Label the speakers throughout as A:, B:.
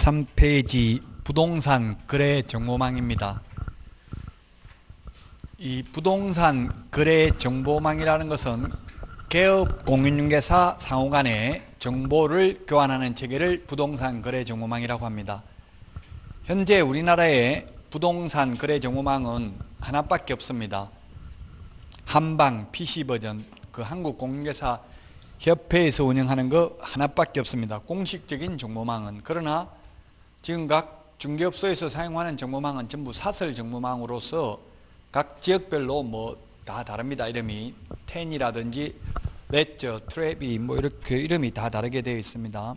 A: 13페이지 부동산 거래 정보망입니다. 이 부동산 거래 정보망이라는 것은 개업 공인중개사 상호 간에 정보를 교환하는 체계를 부동산 거래 정보망이라고 합니다. 현재 우리나라의 부동산 거래 정보망은 하나밖에 없습니다. 한방 PC 버전, 그 한국공인중개사 협회에서 운영하는 거 하나밖에 없습니다. 공식적인 정보망은. 그러나 지금 각 중개업소에서 사용하는 정보망은 전부 사설 정보망으로서 각 지역별로 뭐 다 다릅니다. 이름이 텐이라든지 레저, 트랩이 뭐 이렇게 이름이 다 다르게 되어 있습니다.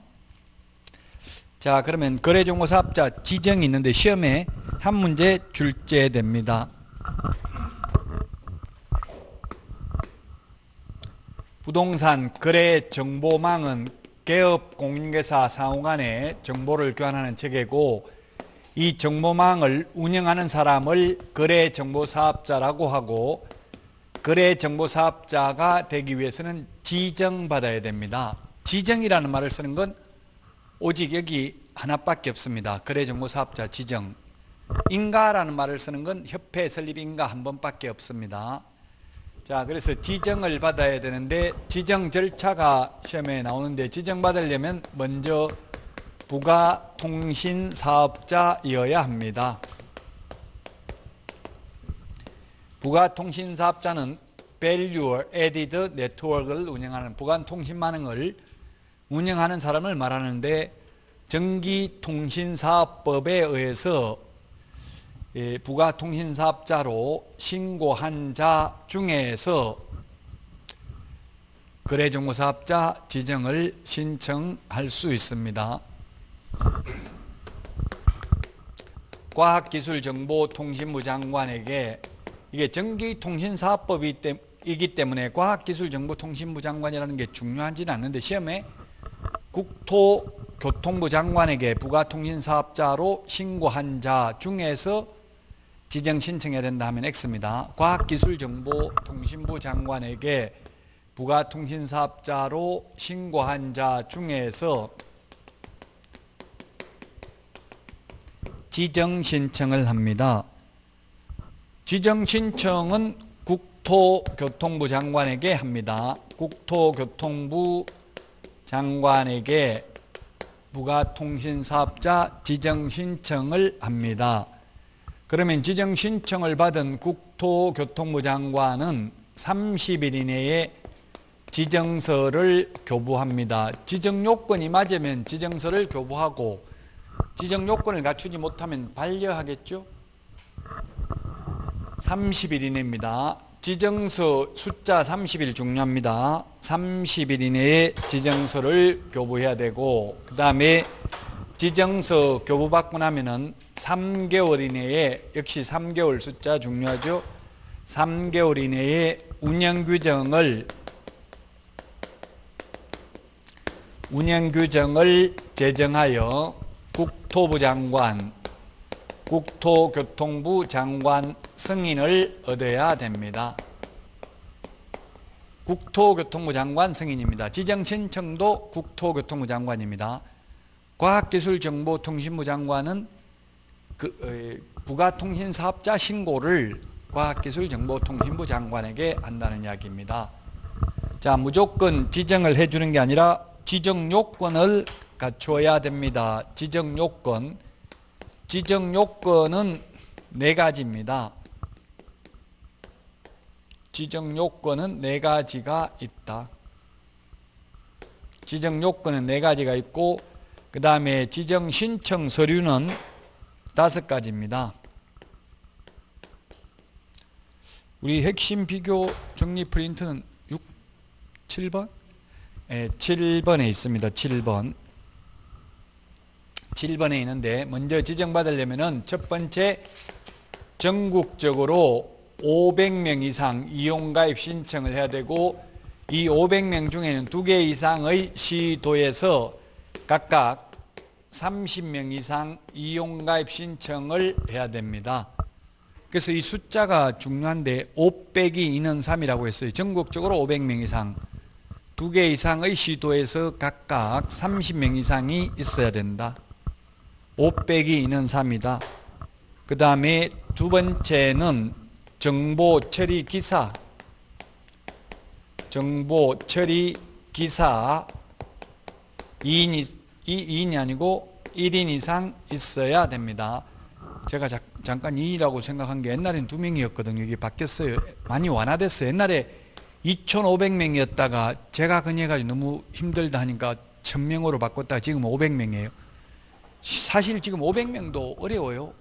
A: 자, 그러면 거래정보사업자 지정이 있는데 시험에 한 문제 출제됩니다. 부동산 거래 정보망은 개업 공인중개사 상호 간에 정보를 교환하는 체계고, 이 정보망을 운영하는 사람을 거래정보사업자라고 하고, 거래정보사업자가 되기 위해서는 지정받아야 됩니다. 지정이라는 말을 쓰는 건 오직 여기 하나밖에 없습니다. 거래정보사업자 지정. 인가라는 말을 쓰는 건 협회 설립 인가 한 번밖에 없습니다. 자, 그래서 지정을 받아야 되는데 지정 절차가 시험에 나오는데, 지정받으려면 먼저 부가통신사업자이어야 합니다. 부가통신사업자는 Value Added Network을 운영하는 부가통신망을 운영하는 사람을 말하는데, 전기통신사업법에 의해서 부가통신사업자로 신고한 자 중에서 거래정보사업자 지정을 신청할 수 있습니다. 과학기술정보통신부 장관에게, 이게 전기통신사업법이기 때문에 과학기술정보통신부 장관이라는 게 중요하지는 않는데, 시험에 국토교통부 장관에게 부가통신사업자로 신고한 자 중에서 지정 신청해야 된다 하면 X입니다. 과학기술정보통신부 장관에게 부가통신사업자로 신고한 자 중에서 지정 신청을 합니다. 지정 신청은 국토교통부 장관에게 합니다. 국토교통부 장관에게 부가통신사업자 지정 신청을 합니다. 그러면 지정 신청을 받은 국토교통부 장관은 30일 이내에 지정서를 교부합니다. 지정 요건이 맞으면 지정서를 교부하고, 지정 요건을 갖추지 못하면 반려하겠죠? 30일 이내입니다. 지정서 숫자 30일 중요합니다. 30일 이내에 지정서를 교부해야 되고, 그 다음에 지정서 교부받고 나면은 3개월 이내에, 역시 3개월 숫자 중요하죠. 3개월 이내에 운영규정을 제정하여 국토부 장관, 국토교통부 장관 승인을 얻어야 됩니다. 국토교통부 장관 승인입니다. 지정 신청도 국토교통부 장관입니다. 과학기술정보통신부 장관은 부가통신사업자 신고를 과학기술정보통신부 장관에게 한다는 이야기입니다. 자, 무조건 지정을 해주는 게 아니라 지정 요건을 갖춰야 됩니다. 지정 요건. 지정 요건은 4가지입니다. 지정 요건은 4가지가 있다. 지정 요건은 4가지가 있고, 그 다음에 지정 신청 서류는 5가지입니다. 우리 핵심 비교 정리 프린트는 7번? 네, 7번에 있습니다. 7번에 있는데, 먼저 지정받으려면은 첫 번째, 전국적으로 500명 이상 이용가입 신청을 해야 되고, 이 500명 중에는 2개 이상의 시도에서 각각 30명 이상 이용가입 신청을 해야 됩니다. 그래서 이 숫자가 중요한데 5 빼기 2는 3이라고 했어요. 전국적으로 500명 이상, 2개 이상의 시도에서 각각 30명 이상이 있어야 된다. 5 빼기 2는 3이다. 그 다음에 두 번째는 정보 처리 기사. 정보 처리 기사 2인이 아니고 1인 이상 있어야 됩니다. 제가 잠깐 2라고 생각한 게 옛날엔 2명이었거든요. 이게 바뀌었어요. 많이 완화됐어요. 옛날에 2,500명이었다가 제가 건의해가지고 너무 힘들다 하니까 1,000명으로 바꿨다가 지금 500명이에요. 사실 지금 500명도 어려워요.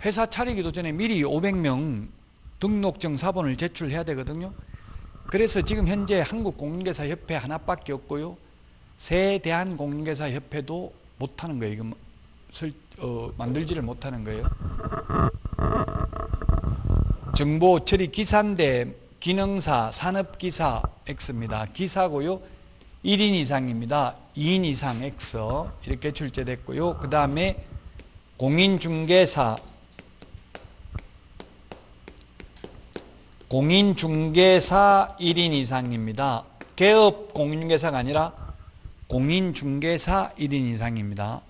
A: 회사 차리기도 전에 미리 500명 등록증 사본을 제출해야 되거든요. 그래서 지금 현재 한국공인중개사협회 하나밖에 없고요. 세대한공인중개사협회도 못하는 거예요. 이거 만들지를 못하는 거예요. 정보 처리 기사인데 기능사, 산업기사 X입니다. 기사고요. 1인 이상입니다. 2인 이상 X 이렇게 출제됐고요. 그 다음에 공인중개사 1인 이상입니다. 개업 공인중개사가 아니라 공인중개사 1인 이상입니다.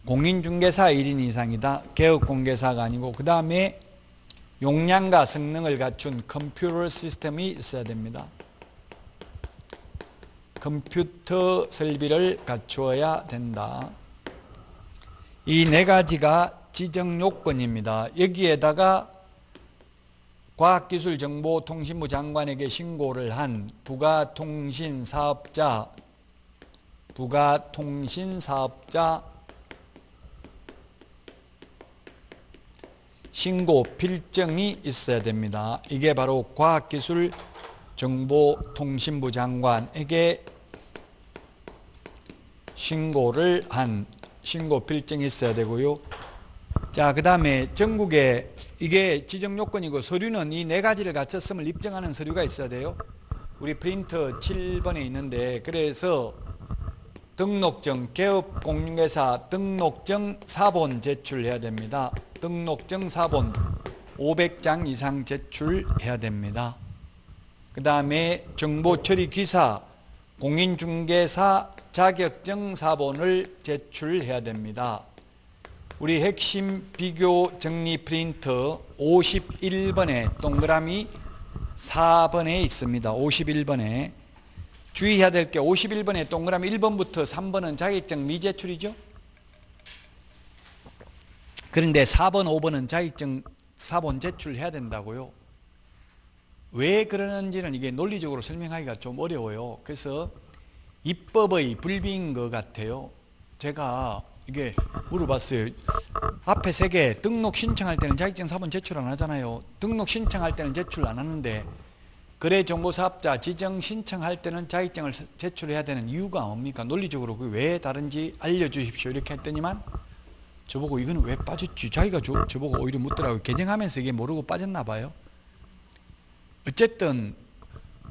A: 공인중개사 1인 이상이다. 개업 공개사가 아니고 그 다음에 용량과 성능을 갖춘 컴퓨터 시스템이 있어야 됩니다. 컴퓨터 설비를 갖추어야 된다. 이 네 가지가 지정 요건입니다. 여기에다가 과학기술정보통신부 장관에게 신고를 한 부가통신사업자 신고 필증이 있어야 됩니다. 이게 바로 과학기술정보통신부 장관에게 신고를 한 신고 필증이 있어야 되고요. 자, 그 다음에 전국에 이게 지정 요건이고 서류는 이 네 가지를 갖췄음을 입증하는 서류가 있어야 돼요. 우리 프린터 7번에 있는데 그래서 등록증, 개업공인중개사 등록증 사본 제출해야 됩니다. 등록증 사본 500장 이상 제출해야 됩니다. 그 다음에 정보처리 기사, 공인중개사 자격증 사본을 제출해야 됩니다. 우리 핵심 비교 정리 프린터 51번에 동그라미 4번에 있습니다. 51번에 주의해야 될 게 51번에 동그라미 1번부터 3번은 자격증 미제출이죠. 그런데 4번, 5번은 자격증 사본 제출해야 된다고요. 왜 그러는지는 이게 논리적으로 설명하기가 좀 어려워요. 그래서 입법의 불비인 것 같아요. 제가 이게 물어봤어요. 앞에 3개 등록 신청할 때는 자격증 사본 제출 안 하잖아요. 등록 신청할 때는 제출 안 하는데 거래정보사업자 지정 신청할 때는 자격증을 제출해야 되는 이유가 뭡니까? 논리적으로 그게 왜 다른지 알려주십시오. 이렇게 했더니만 저보고 이거는 왜 빠졌지? 자기가 저보고 오히려 묻더라고요. 개정하면서 이게 모르고 빠졌나 봐요. 어쨌든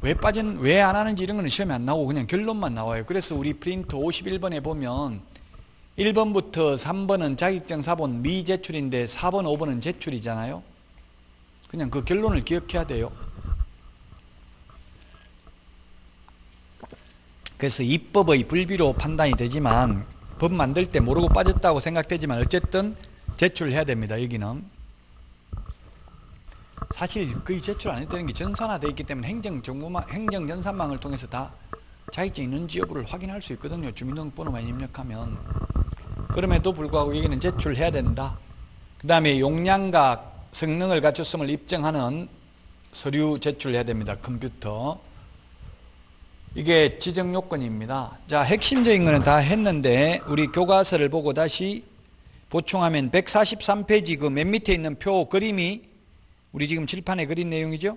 A: 왜 안 하는지 이런 거는 시험에 안 나오고 그냥 결론만 나와요. 그래서 우리 프린트 51번에 보면 1번부터 3번은 자격증 사본 미제출인데 4번, 5번은 제출이잖아요. 그냥 그 결론을 기억해야 돼요. 그래서 입법의 불비로 판단이 되지만 법 만들 때 모르고 빠졌다고 생각되지만 어쨌든 제출해야 됩니다. 여기는 사실 거의 제출 안 했다는 게 전산화되어 있기 때문에 행정전산망을 통해서 다 자격증 있는지 여부를 확인할 수 있거든요. 주민등록번호만 입력하면. 그럼에도 불구하고 여기는 제출해야 된다. 그 다음에 용량과 성능을 갖췄음을 입증하는 서류 제출해야 됩니다. 컴퓨터. 이게 지정 요건입니다. 자, 핵심적인 거는 다 했는데 우리 교과서를 보고 다시 보충하면 143페이지 그 맨 밑에 있는 표 그림이 우리 지금 칠판에 그린 내용이죠.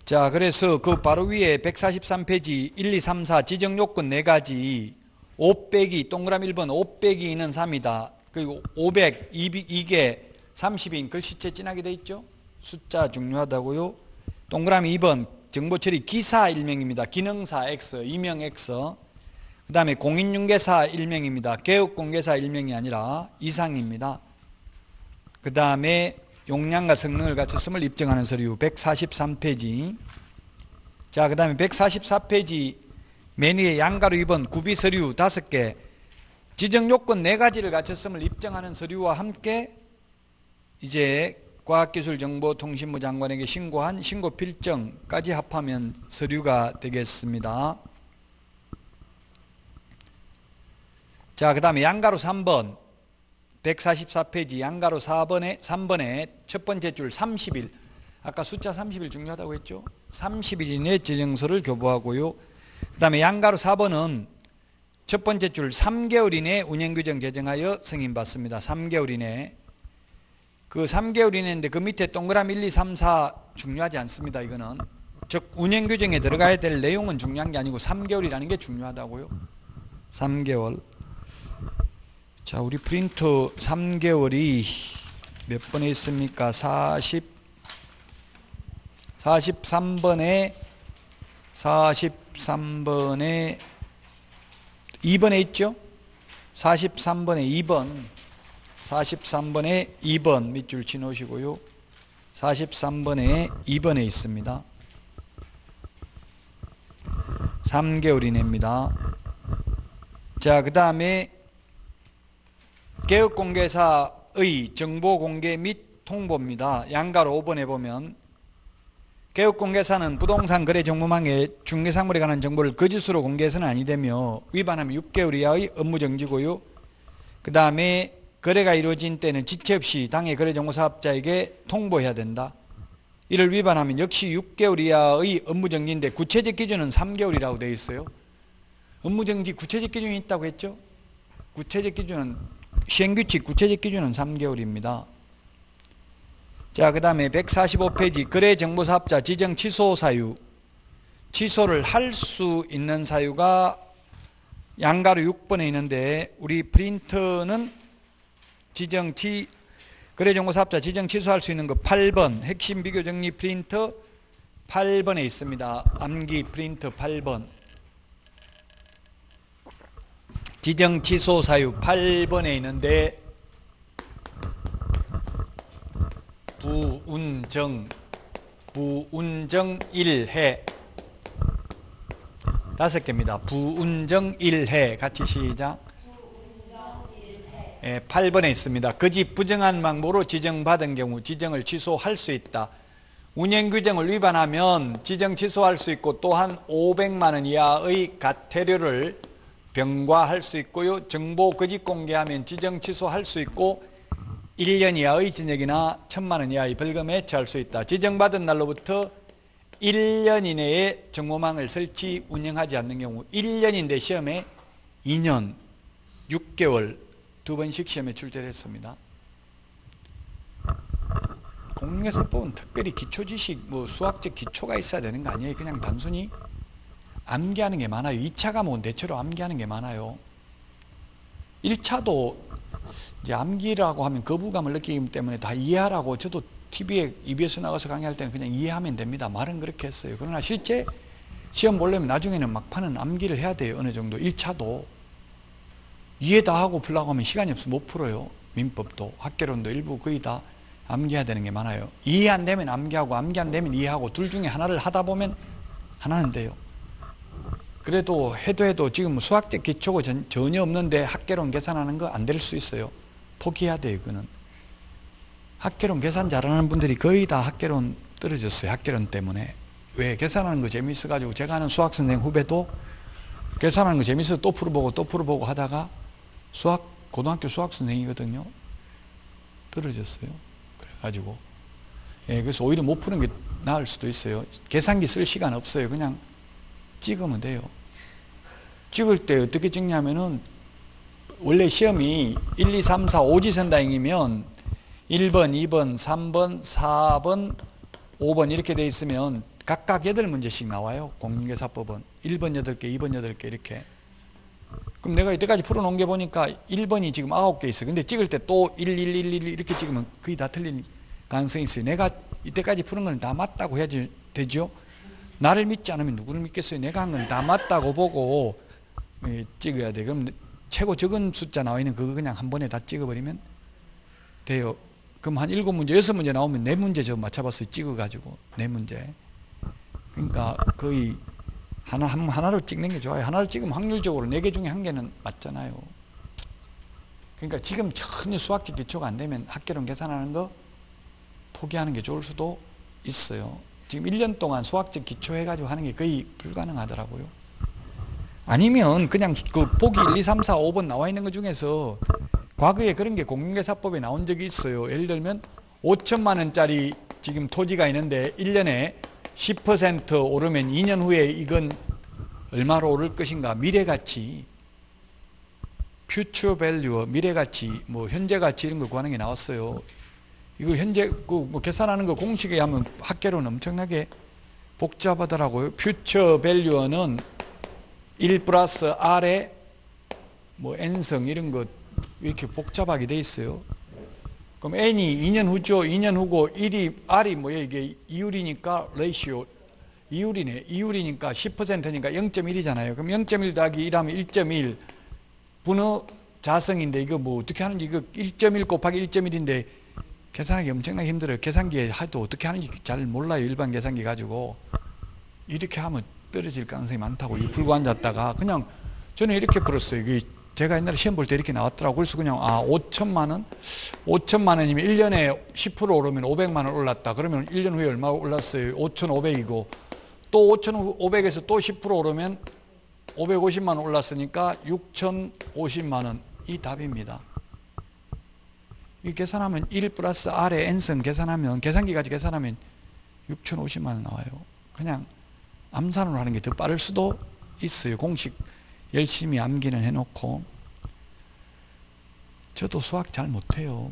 A: 자, 그래서 그 바로 위에 143페이지 1, 2, 3, 4 지정 요건 4가지 5 빼기 동그라미 1번 5 빼기 2는 3이다. 그리고 500 이게 30인 글씨체 진하게 돼 있죠. 숫자 중요하다고요. 동그라미 2번 정보처리 기사 1명입니다. 기능사 X, 2명 X. 그 다음에 공인중개사 1명입니다. 개업공개사 1명이 아니라 이상입니다. 그 다음에 용량과 성능을 갖췄음을 입증하는 서류 143페이지. 자, 그 다음에 144페이지 맨 위에 양가로 2번 구비서류 5개 지정 요건 4가지를 갖췄음을 입증하는 서류와 함께 이제 과학기술정보통신부 장관에게 신고한 신고 필정까지 합하면 서류가 되겠습니다. 자, 그 다음에 양가로 3번 144페이지 양가로 3번에 첫 번째 줄 30일, 아까 숫자 30일 중요하다고 했죠. 30일 이내 지정서를 교부하고요. 그 다음에 양가로 4번은 첫 번째 줄 3개월 이내 운영규정 제정하여 승인받습니다. 3개월 이내. 그 3개월 이내인데 그 밑에 동그라미 1, 2, 3, 4 중요하지 않습니다. 이거는. 즉 운영규정에 들어가야 될 내용은 중요한 게 아니고 3개월이라는 게 중요하다고요. 3개월. 자, 우리 프린터 3개월이 몇 번에 있습니까? 43번에 2번에 있죠? 43번에 2번. 43번에 2번 밑줄 치놓으시고요. 43번에 2번에 있습니다. 3개월 이내입니다. 자, 그 다음에 개업공개사의 정보공개 및 통보입니다. 양가로 5번에 보면 개업공개사는 부동산 거래 정보망에 중개사물에 관한 정보를 거짓으로 공개해서는 아니되며 위반하면 6개월 이하의 업무정지고요. 그 다음에 거래가 이루어진 때는 지체 없이 당해 거래정보사업자에게 통보해야 된다. 이를 위반하면 역시 6개월 이하의 업무정지인데 구체적 기준은 3개월이라고 되어 있어요. 업무정지 구체적 기준이 있다고 했죠. 구체적 기준은 시행규칙 구체적 기준은 3개월입니다. 자, 그 다음에 145페이지 거래정보사업자 지정 취소 사유. 취소를 할 수 있는 사유가 양가로 6번에 있는데 우리 프린터는 거래정보사업자 지정 취소할 수 있는 거 8번 핵심 비교 정리 프린터 8번에 있습니다. 암기 프린터 8번. 지정 취소 사유 8번에 있는데 부운정 1회 5개입니다. 부운정 1회 같이 시작. 8번에 있습니다. 거짓 부정한 방법으로 지정받은 경우 지정을 취소할 수 있다. 운영규정을 위반하면 지정 취소할 수 있고 또한 500만 원 이하의 과태료를 병과할 수 있고요. 정보 거짓 공개하면 지정 취소할 수 있고 1년 이하의 징역이나 1,000만 원 이하의 벌금에 처할 수 있다. 지정받은 날로부터 1년 이내에 정보망을 설치 운영하지 않는 경우 1년인데 시험에 2년 6개월 2번씩 시험에 출제를 했습니다. 공인중개사법은 특별히 기초지식 수학적 기초가 있어야 되는 거 아니에요. 그냥 단순히 암기하는 게 많아요. 2차 과목은 대체로 암기하는 게 많아요. 1차도 이제 암기라고 하면 거부감을 느끼기 때문에 다 이해하라고 저도 TV에 EBS 나가서 강의할 때는 그냥 이해하면 됩니다. 말은 그렇게 했어요. 그러나 실제 시험 보려면 나중에는 막판은 암기를 해야 돼요. 어느 정도. 1차도 이해 다 하고 풀라고 하면 시간이 없어서 못 풀어요. 민법도 학개론도 일부 거의 다 암기해야 되는 게 많아요. 이해 안 되면 암기하고 암기 안 되면 이해하고 둘 중에 하나를 하다 보면 하나는 돼요. 그래도 해도 지금 수학적 기초가 전혀 없는데 학개론 계산하는 거 안 될 수 있어요. 포기해야 돼요. 그거는. 학개론 계산 잘하는 분들이 거의 다 학개론 떨어졌어요. 학개론 때문에. 왜? 계산하는 거 재미있어가지고 제가 아는 수학선생 후배도 계산하는 거 재미있어서 또 풀어보고 하다가 고등학교 수학선생이거든요. 떨어졌어요. 그래가지고. 그래서 오히려 못 푸는 게 나을 수도 있어요. 계산기 쓸 시간 없어요. 그냥 찍으면 돼요. 찍을 때 어떻게 찍냐면은 원래 시험이 1, 2, 3, 4, 5지선다행이면 1번, 2번, 3번, 4번, 5번 이렇게 돼 있으면 각각 8문제씩 나와요. 공인중개사법은. 1번 8개, 2번 8개 이렇게. 그럼 내가 이때까지 풀어놓은 게 보니까 1번이 지금 9개 있어요. 근데 찍을 때 또 1, 1, 1, 1 이렇게 찍으면 거의 다 틀린 가능성이 있어요. 내가 이때까지 푸는 건 다 맞다고 해야지 되죠. 나를 믿지 않으면 누구를 믿겠어요. 내가 한 건 다 맞다고 보고 찍어야 돼. 그럼 최고 적은 숫자 나와 있는 그거 그냥 한 번에 다 찍어버리면 돼요. 그럼 한 7문제, 6문제 나오면 4문제 저 맞춰봤어요. 찍어가지고 4문제. 그러니까 거의 하나로 찍는 게 좋아요. 하나를 찍으면 확률적으로 4개 중에 1개는 맞잖아요. 그러니까 지금 전혀 수학적 기초가 안 되면 학개론 계산하는 거 포기하는 게 좋을 수도 있어요. 지금 1년 동안 수학적 기초 해가지고 하는 게 거의 불가능하더라고요. 아니면 그냥 그 보기 1, 2, 3, 4, 5번 나와 있는 것 중에서 과거에 그런 게 공인중개사법에 나온 적이 있어요. 예를 들면 5천만 원짜리 지금 토지가 있는데 1년에 10% 오르면 2년 후에 이건 얼마로 오를 것인가, 미래가치, future value, 미래가치, 뭐 현재가치 이런 거 구하는 게 나왔어요. 이거 현재 뭐 계산하는 거 공식에 하면 학계로는 엄청나게 복잡하더라고요. future value는 1 플러스 R에 뭐 N성 이런 거 이렇게 복잡하게 돼 있어요. 그럼 N이 2년 후죠. 2년 후고 1이 R이 뭐예요? 이게 이율이니까 레이시오 이율이네. 이율이니까 10%니까 0.1이잖아요. 그럼 0.1 더하기 1 하면 1.1 분의 자성인데 이거 뭐 어떻게 하는지 이거 1.1 곱하기 1.1인데 계산하기 엄청나게 힘들어요. 계산기에 하도 어떻게 하는지 잘 몰라요. 일반 계산기 가지고. 이렇게 하면 떨어질 가능성이 많다고 풀고 앉았다가 그냥 저는 이렇게 풀었어요. 이게 제가 옛날에 시험 볼 때 이렇게 나왔더라고. 그래서 그냥 5천만 원이면 1년에 10% 오르면 500만 원 올랐다. 그러면 1년 후에 얼마 올랐어요? 5,500이고 또 5,500에서 또 10% 오르면 550만 원 올랐으니까 6,050만 원. 이 답입니다. 이 계산하면 1 플러스 R의 N승 계산하면 계산기 가지고 계산하면 6,050만 원 나와요. 그냥 암산으로 하는 게 더 빠를 수도 있어요. 공식 열심히 암기는 해놓고. 저도 수학 잘 못해요.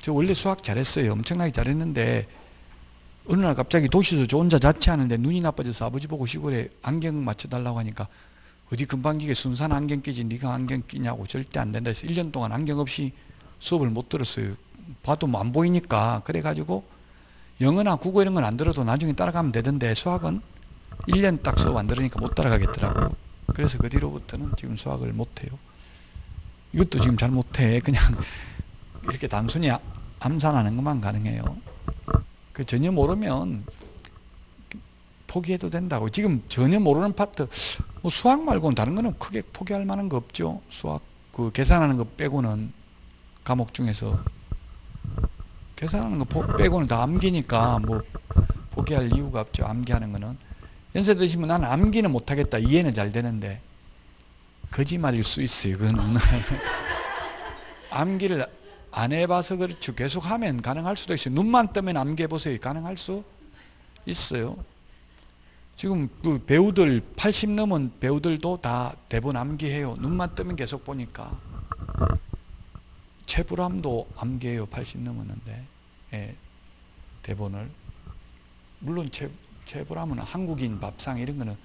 A: 저 원래 수학 잘했어요. 엄청나게 잘했는데 어느 날 갑자기 도시에서 저 혼자 자취하는데 눈이 나빠져서 아버지 보고 시골에 안경 맞춰달라고 하니까 어디 금방지게 순산 안경 끼지 네가 안경 끼냐고. 절대 안 된다 해서 1년 동안 안경 없이 수업을 못 들었어요. 봐도 뭐 안 보이니까. 그래가지고 영어나 국어 이런 건 안 들어도 나중에 따라가면 되던데 수학은 1년 딱 수업 안 들으니까 못 따라가겠더라고요. 그래서 그 뒤로부터는 지금 수학을 못해요. 이것도 지금 잘 못해. 그냥 이렇게 단순히 암산하는 것만 가능해요. 그 전혀 모르면 포기해도 된다고. 지금 전혀 모르는 파트, 뭐 수학 말고는 다른 거는 크게 포기할 만한 거 없죠. 수학, 그 계산하는 거 빼고는 과목 중에서 계산하는 거 빼고는 다 암기니까 뭐 포기할 이유가 없죠. 암기하는 거는. 연세 드시면 나는 암기는 못하겠다. 이해는 잘 되는데 거짓말일 수 있어요. 그거는 암기를 안 해봐서 그렇죠. 계속 하면 가능할 수도 있어요. 눈만 뜨면 암기해보세요. 가능할 수 있어요. 지금 그 배우들 80 넘은 배우들도 다 대본 암기해요. 눈만 뜨면 계속 보니까. 최불암도 암기해요. 80 넘었는데. 예, 대본을. 물론 최불암은 한국인 밥상 이런 거는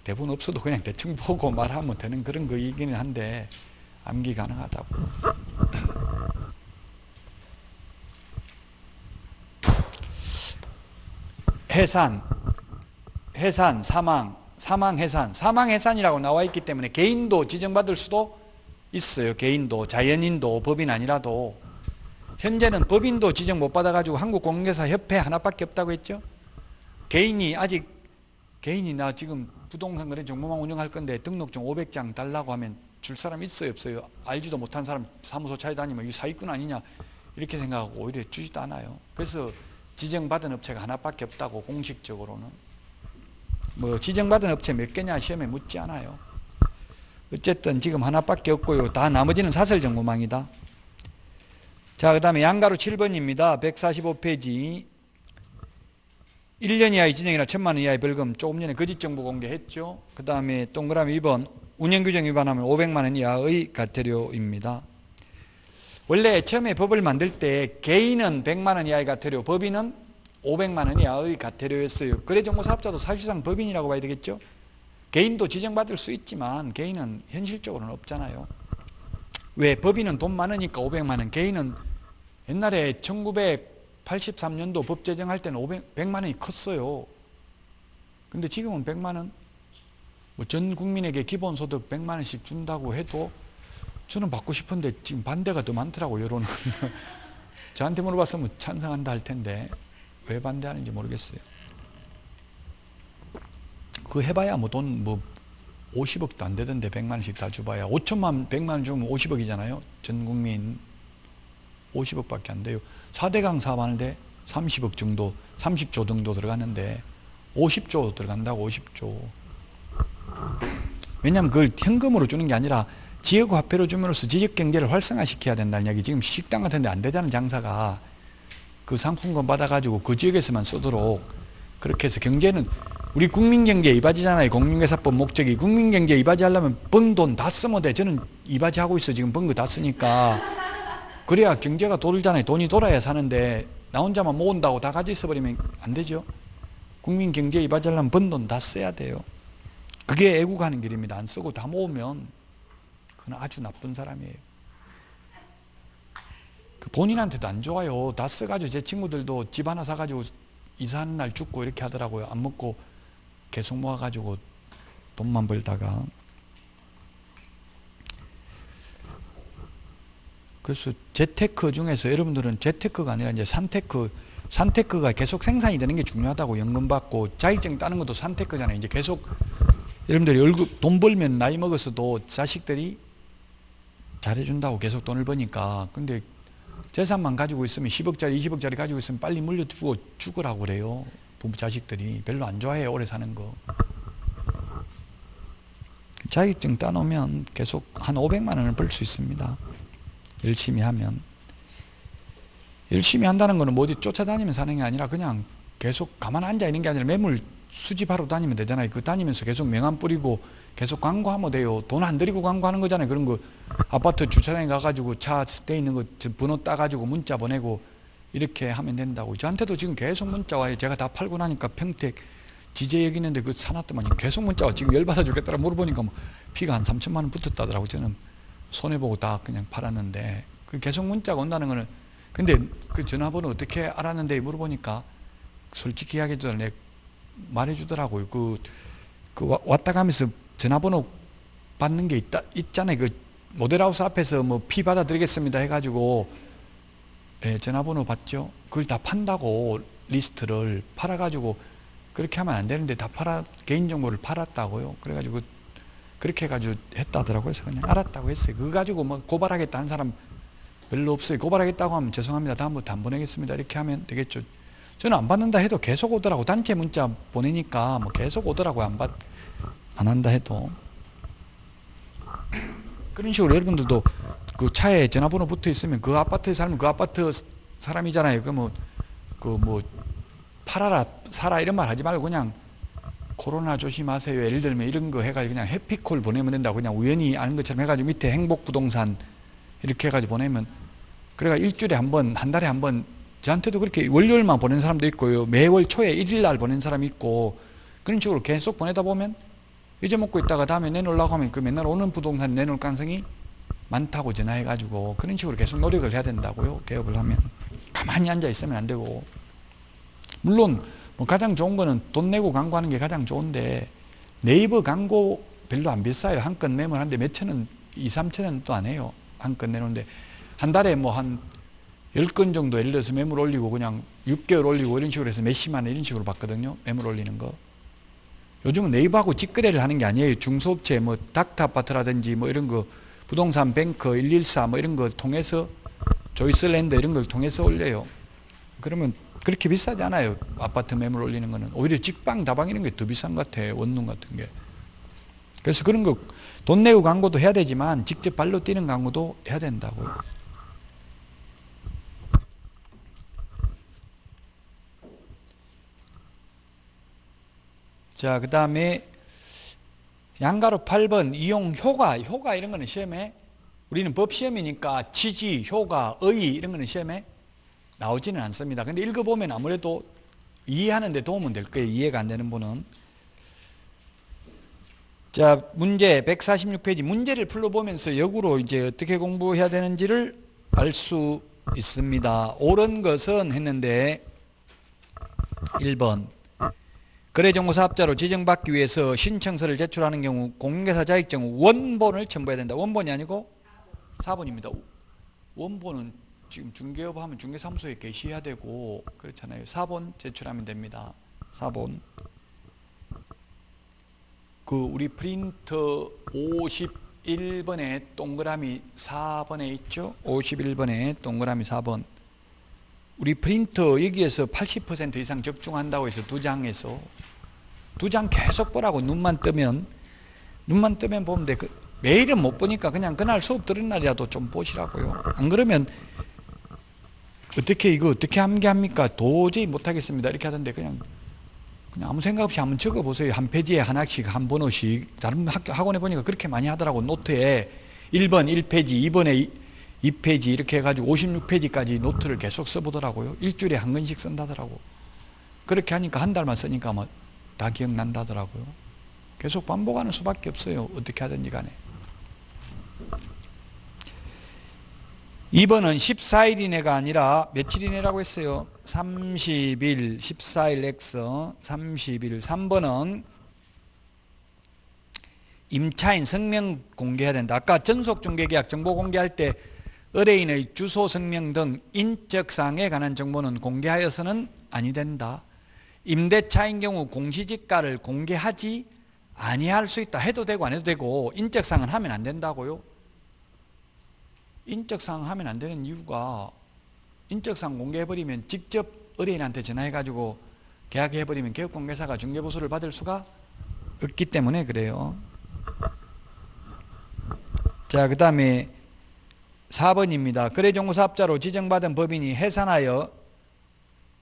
A: 대본 없어도 그냥 대충 보고 말하면 되는 그런 거이기는 한데 암기 가능하다고. 해산, 사망해산이라고 나와 있기 때문에 개인도 지정받을 수도 있어요. 개인도, 자연인도, 법인 아니라도. 현재는 법인도 지정 못 받아가지고 한국공인중개사협회 하나밖에 없다고 했죠. 개인이 나 지금 부동산 거래 정보망 운영할 건데 등록증 500장 달라고 하면 줄 사람 있어요, 없어요? 알지도 못한 사람 사무소 차에 다니면 이거 사기꾼 아니냐 이렇게 생각하고 오히려 주지도 않아요. 그래서 지정받은 업체가 하나밖에 없다고. 공식적으로는 뭐 지정받은 업체 몇 개냐 시험에 묻지 않아요. 어쨌든 지금 하나밖에 없고요. 다 나머지는 사설 정보망이다. 자, 그 다음에 양가로 7번입니다. 145페이지. 1년 이하의 진행이나 1,000만 원 이하의 벌금. 조금 전에 거짓 정보 공개했죠. 그 다음에 동그라미 2번. 운영규정 위반하면 500만 원 이하의 과태료입니다. 원래 처음에 법을 만들 때 개인은 100만 원 이하의 과태료, 법인은 500만 원 이하의 과태료였어요. 거래정보사업자도 사실상 법인이라고 봐야 되겠죠. 개인도 지정받을 수 있지만 개인은 현실적으로는 없잖아요. 왜? 법인은 돈 많으니까 500만 원, 개인은 옛날에 1983년도 법 제정할 때는 100만 원이 컸어요. 근데 지금은 100만 원, 뭐 전 국민에게 기본소득 100만 원씩 준다고 해도 저는 받고 싶은데 지금 반대가 더 많더라고요, 여론은. 저한테 물어봤으면 찬성한다 할 텐데 왜 반대하는지 모르겠어요. 그거 해봐야 뭐 돈 50억도 안 되던데 100만 원씩 다 줘봐야 5천만 100만 원 주면 50억이잖아요. 전 국민 50억밖에 안 돼요. 4대강 사업하는데 30억 정도, 30조 정도 들어갔는데 50조 들어간다고. 50조. 왜냐하면 그걸 현금으로 주는 게 아니라 지역화폐로 줌으로써 지역경제를 활성화시켜야 된다는 이야기. 지금 식당 같은 데 안 되잖아요, 장사가. 그 상품권 받아가지고 그 지역에서만 쓰도록 그렇게 해서 경제는 우리 국민경제 이바지잖아요. 공인중개사법 목적이 국민경제 이바지하려면 번 돈 다 쓰면 돼. 저는 이바지하고 있어. 지금 번 거 다 쓰니까. 그래야 경제가 돌잖아요. 돈이 돌아야 사는데 나 혼자만 모은다고 다 가지고 있어버리면 안 되죠. 국민경제 이바지하려면 번 돈 다 써야 돼요. 그게 애국하는 길입니다. 안 쓰고 다 모으면 그건 아주 나쁜 사람이에요. 그 본인한테도 안 좋아요. 다 써가지고 제 친구들도 집 하나 사가지고 이사하는 날 죽고 이렇게 하더라고요. 안 먹고 계속 모아가지고 돈만 벌다가. 그래서 재테크 중에서 여러분들은 재테크가 아니라 이제 산테크가 계속 생산이 되는 게 중요하다고. 연금 받고 자격증 따는 것도 산테크잖아요. 이제 계속 여러분들이 월급 돈 벌면 나이 먹어서도 자식들이 잘해준다고 계속 돈을 버니까. 근데 재산만 가지고 있으면 10억짜리 20억짜리 가지고 있으면 빨리 물려주고 죽으라고 그래요. 부모 자식들이 별로 안 좋아해요. 오래 사는 거. 자격증 따놓으면 계속 한 500만 원을 벌 수 있습니다. 열심히 하면. 열심히 한다는 거는 뭐 어디 쫓아다니면서 하는 게 아니라 그냥 계속 가만 앉아 있는 게 아니라 매물 수집하러 다니면 되잖아요. 그 다니면서 계속 명함 뿌리고 계속 광고하면 돼요. 돈 안 들이고 광고하는 거잖아요. 그런 거 아파트 주차장에 가가지고 차 돼 있는 거 번호 따가지고 문자 보내고 이렇게 하면 된다고. 저한테도 지금 계속 문자 와요. 제가 다 팔고 나니까 평택 지제 여기 있는데 그 사놨더만 계속 문자 와. 지금 열받아 죽겠다라 물어보니까 뭐 피가 한 3천만 원 붙었다더라고. 저는 손해보고 다 그냥 팔았는데 그 계속 문자가 온다는 거는. 근데 그 전화번호 어떻게 알았는데 물어보니까 솔직히 이야기해주더라. 내 말해주더라고요. 그 왔다 가면서 전화번호 받는 게 있잖아요. 그 모델하우스 앞에서 뭐 피 받아드리겠습니다 해가지고 전화번호 받죠. 그걸 다 판다고. 리스트를 팔아가지고 그렇게 하면 안 되는데 다 개인정보를 팔았다고요. 그래가지고 그렇게 해가지고 했다더라고요. 그래서 그냥 알았다고 했어요. 그거 가지고 뭐 고발하겠다 하는 사람 별로 없어요. 고발하겠다고 하면 죄송합니다. 다음부터 안 보내겠습니다. 이렇게 하면 되겠죠. 저는 안 받는다 해도 계속 오더라고. 단체 문자 보내니까 뭐 계속 오더라고요. 안 한다 해도. 그런 식으로 여러분들도 그 차에 전화번호 붙어 있으면 그 아파트에 살면 그 아파트 사람이잖아요. 그 뭐 팔아라 사라 이런 말 하지 말고 그냥 코로나 조심하세요. 예를 들면 이런 거 해가지고 그냥 해피콜 보내면 된다고. 그냥 우연히 아는 것처럼 해가지고 밑에 행복부동산 이렇게 해가지고 보내면. 그래가 일주일에 한 번, 한 달에 한 번. 저한테도 그렇게 월요일만 보낸 사람도 있고요. 매월 초에 1일 날 보낸 사람이 있고. 그런 식으로 계속 보내다 보면 잊어먹고 있다가 다음에 내놓으려고 하면 그 맨날 오는 부동산 내놓을 가능성이 많다고 전화해가지고. 그런 식으로 계속 노력을 해야 된다고요. 개업을 하면. 가만히 앉아 있으면 안 되고. 물론 뭐 가장 좋은 거는 돈 내고 광고하는 게 가장 좋은데 네이버 광고 별로 안 비싸요. 한 건 매물 하는데 몇천 원, 2, 3천 원도 안 해요. 한 건 내놓는데 한 달에 뭐 한 10건 정도 예를 들어서 매물 올리고 그냥 6개월 올리고 이런 식으로 해서 몇십만 원 이런 식으로 받거든요. 매물 올리는 거. 요즘은 네이버하고 직거래를 하는 게 아니에요. 중소업체 뭐 닥터아파트라든지 뭐 이런 거 부동산 뱅크 114 뭐 이런 거 통해서 조이스랜드 이런 걸 통해서 올려요. 그러면 그렇게 비싸지 않아요. 아파트 매물 올리는 거는. 오히려 직방, 다방 이런 게 더 비싼 것 같아요. 원룸 같은 게. 그래서 그런 거 돈 내고 광고도 해야 되지만 직접 발로 뛰는 광고도 해야 된다고요. 자, 그 다음에 양가로 8번 이용 효과 이런 거는 시험에 우리는 법 시험이니까 취지, 효과, 의의 이런 거는 시험에 나오지는 않습니다. 근데 읽어보면 아무래도 이해하는 데 도움은 될 거예요. 이해가 안 되는 분은. 자, 문제 146페이지 문제를 풀어보면서 역으로 이제 어떻게 공부해야 되는지를 알 수 있습니다. 옳은 것은 했는데 1번 거래정보사업자로 지정받기 위해서 신청서를 제출하는 경우 공인중개사 자격증 원본을 첨부해야 된다. 원본이 아니고 4번입니다. 원본은 지금 중개업 하면 중개사무소에 계셔야 되고 그렇잖아요. 4번 제출하면 됩니다. 4번. 그 우리 프린터 51번에 동그라미 4번에 있죠. 51번에 동그라미 4번. 우리 프린터 여기에서 80% 이상 적중한다고 해서 두 장에서 두 장 계속 보라고. 눈만 뜨면 보면 돼. 매일은 못 보니까 그냥 그날 수업 들은 날이라도 좀 보시라고요. 안 그러면 이거 어떻게 암기합니까? 도저히 못하겠습니다. 이렇게 하던데 그냥 아무 생각 없이 한번 적어보세요. 한 페이지에 하나씩 한 번호씩. 다른 학원에 보니까 그렇게 많이 하더라고. 노트에 1번 1페이지, 2번에 2페이지 이렇게 해가지고 56페이지까지 노트를 계속 써보더라고요. 일주일에 한 권씩 쓴다더라고. 그렇게 하니까 한 달만 쓰니까 뭐 다 기억난다더라고요. 계속 반복하는 수밖에 없어요. 어떻게 하든지 간에. 2번은 14일 이내가 아니라 며칠 이내라고 했어요. 30일, 14일 X, 30일. 3번은 임차인 성명 공개해야 된다. 아까 전속중개계약 정보 공개할 때 의뢰인의 주소, 성명 등 인적사항에 관한 정보는 공개하여서는 아니 된다. 임대차인 경우 공시지가를 공개하지 아니할 수 있다. 해도 되고 안 해도 되고 인적사항은 하면 안 된다고요. 인적사항 하면 안 되는 이유가 인적사항 공개해버리면 직접 의뢰인한테 전화해가지고 계약해버리면 계약공개사가 중개보수를 받을 수가 없기 때문에 그래요. 자, 그 다음에 4번입니다. 거래정보사업자로 지정받은 법인이 해산하여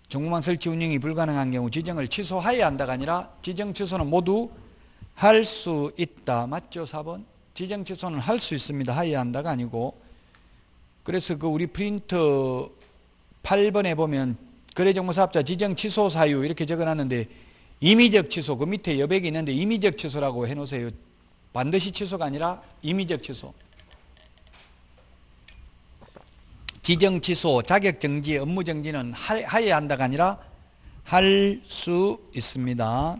A: 정보망 설치 운영이 불가능한 경우 지정을 취소하여야 한다가 아니라 지정 취소는 모두 할 수 있다. 맞죠? 4번. 지정 취소는 할 수 있습니다. 하여야 한다가 아니고. 그래서 그 우리 프린터 8번에 보면 거래정보사업자 지정 취소 사유 이렇게 적어놨는데 임의적 취소, 그 밑에 여백이 있는데 임의적 취소라고 해놓으세요. 반드시 취소가 아니라 임의적 취소. 지정 취소, 자격 정지, 업무 정지는 하여야 한다가 아니라 할 수 있습니다.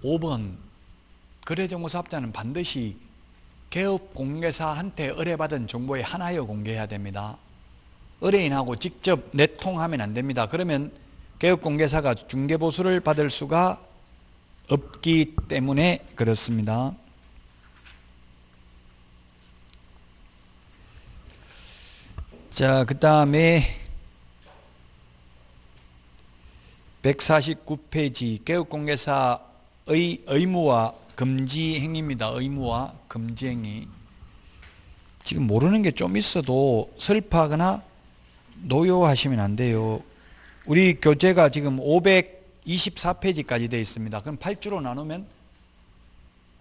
A: 5번 거래정보사업자는 반드시 개업공개사한테 의뢰받은 정보에 한하여 공개해야 됩니다. 의뢰인하고 직접 내통하면 안 됩니다. 그러면 개업공개사가 중개보수를 받을 수가 없기 때문에 그렇습니다. 자, 그 다음에 149페이지 개업공개사의 의무와 금지행위입니다. 의무와 금지행위. 지금 모르는 게 좀 있어도 설파하거나 노여하시면 안 돼요. 우리 교재가 지금 524페이지까지 되어 있습니다. 그럼 8주로 나누면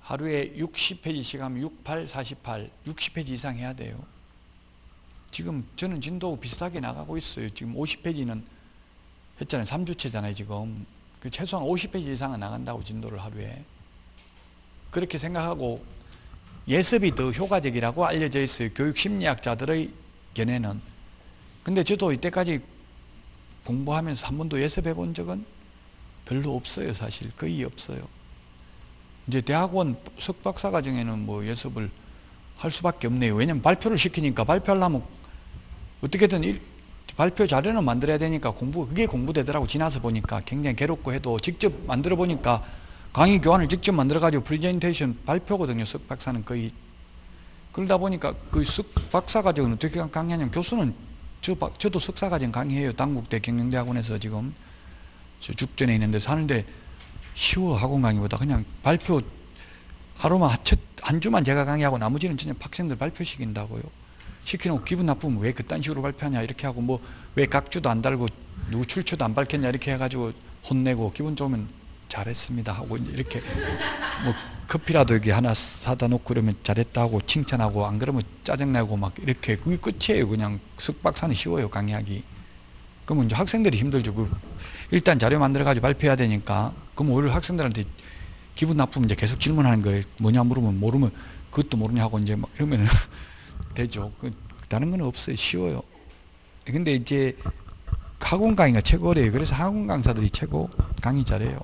A: 하루에 60페이지씩 하면 68, 48, 60페이지 이상 해야 돼요. 지금 저는 진도 비슷하게 나가고 있어요. 지금 50페이지는 했잖아요. 3주째잖아요, 지금. 최소한 50페이지 이상은 나간다고 진도를 하루에. 그렇게 생각하고 예습이 더 효과적이라고 알려져 있어요. 교육심리학자들의 견해는. 근데 저도 이때까지 공부하면서 한 번도 예습해 본 적은 별로 없어요. 사실 거의 없어요. 이제 대학원 석박사 과정에는 뭐 예습을 할 수밖에 없네요. 왜냐면 발표를 시키니까 발표하려면 어떻게든 발표 자료는 만들어야 되니까 그게 공부되더라고. 지나서 보니까 굉장히 괴롭고 해도 직접 만들어 보니까 강의 교환을 직접 만들어가지고 프레젠테이션 발표거든요. 석박사는 거의. 그러다 보니까 그 석박사 과정은 어떻게 강의하냐면 교수는 저도 석사 과정 강의해요. 당국대 경영대학원에서 지금 저 죽전에 있는데 사는데 쉬워. 학원 강의보다. 그냥 발표 하루만 한 주만 제가 강의하고 나머지는 진짜 학생들 발표시킨다고요. 시켜놓고 기분 나쁘면 왜 그딴 식으로 발표하냐 이렇게 하고 뭐 왜 각주도 안 달고 누구 출처도 안 밝혔냐 이렇게 해가지고 혼내고 기분 좋으면 잘했습니다 하고 이렇게 뭐 커피라도 여기 하나 사다 놓고 그러면 잘했다 하고 칭찬하고 안 그러면 짜증나고 막 이렇게 그게 끝이에요. 그냥 석박사는 쉬워요. 강의하기. 그러면 이제 학생들이 힘들죠. 일단 자료 만들어가지고 발표해야 되니까 그럼 오히려 학생들한테 기분 나쁘면 이제 계속 질문하는 거예요. 뭐냐 물으면 모르면 그것도 모르냐 하고 이제 막 이러면 되죠. 다른 건 없어요. 쉬워요. 근데 이제 학원 강의가 최고래요. 그래서 학원 강사들이 최고 강의 잘해요.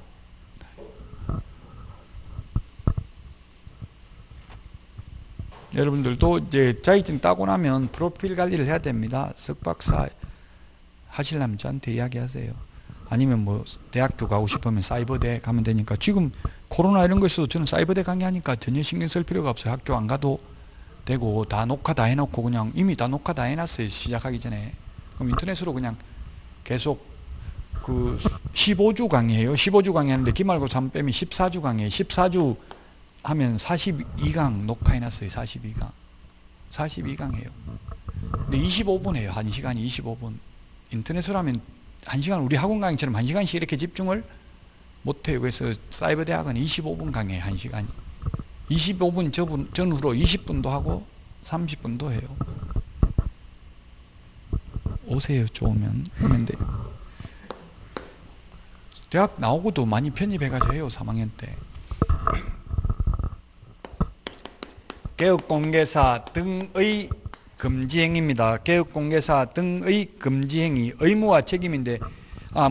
A: 여러분들도 이제 자격증 따고 나면 프로필 관리를 해야 됩니다. 석박사 하시려면 저한테 이야기하세요. 아니면 뭐 대학교 가고 싶으면 사이버대 가면 되니까 지금 코로나 이런 거 있어도 저는 사이버대 강의하니까 전혀 신경 쓸 필요가 없어요. 학교 안 가도 되고 다 녹화 다 해놓고 그냥 이미 다 녹화 다 해놨어요. 시작하기 전에. 그럼 인터넷으로 그냥 계속 그 15주 강의해요. 15주 강의하는데 기말고사 빼면 14주 강의해요. 14주 하면 42강 녹화해놨어요. 42강. 42강 해요. 근데 25분 해요. 1시간이 25분. 인터넷으로 하면 1시간 우리 학원 강의처럼 1시간씩 이렇게 집중을 못해요. 그래서 사이버 대학은 25분 강의해요. 1시간이. 25분 전후로 20분도 하고 30분도 해요. 오세요. 좋으면 하면 돼요. 대학 나오고도 많이 편입해가지고 해요. 3학년 때. 개업공개사 등의 금지행위입니다. 개업공개사 등의 금지행위, 의무와 책임인데,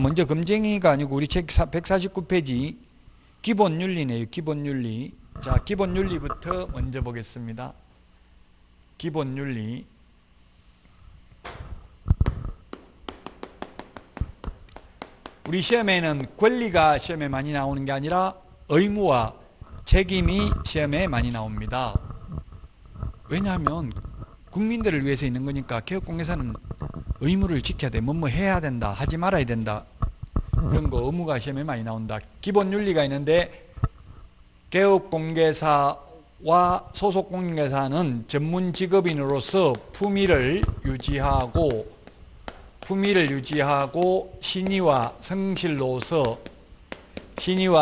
A: 먼저 금지행위가 아니고 우리 책 149페이지 기본윤리네요. 기본윤리. 자, 기본윤리부터 먼저 보겠습니다. 기본윤리. 우리 시험에는 권리가 시험에 많이 나오는 게 아니라 의무와 책임이 시험에 많이 나옵니다. 왜냐하면 국민들을 위해서 있는 거니까. 개업공개사는 의무를 지켜야 돼. 뭐뭐 해야 된다. 하지 말아야 된다. 그런 거 의무가 시험에 많이 나온다. 기본윤리가 있는데 개업공개사와 소속공개사는 전문 직업인으로서 품위를 유지하고 신의와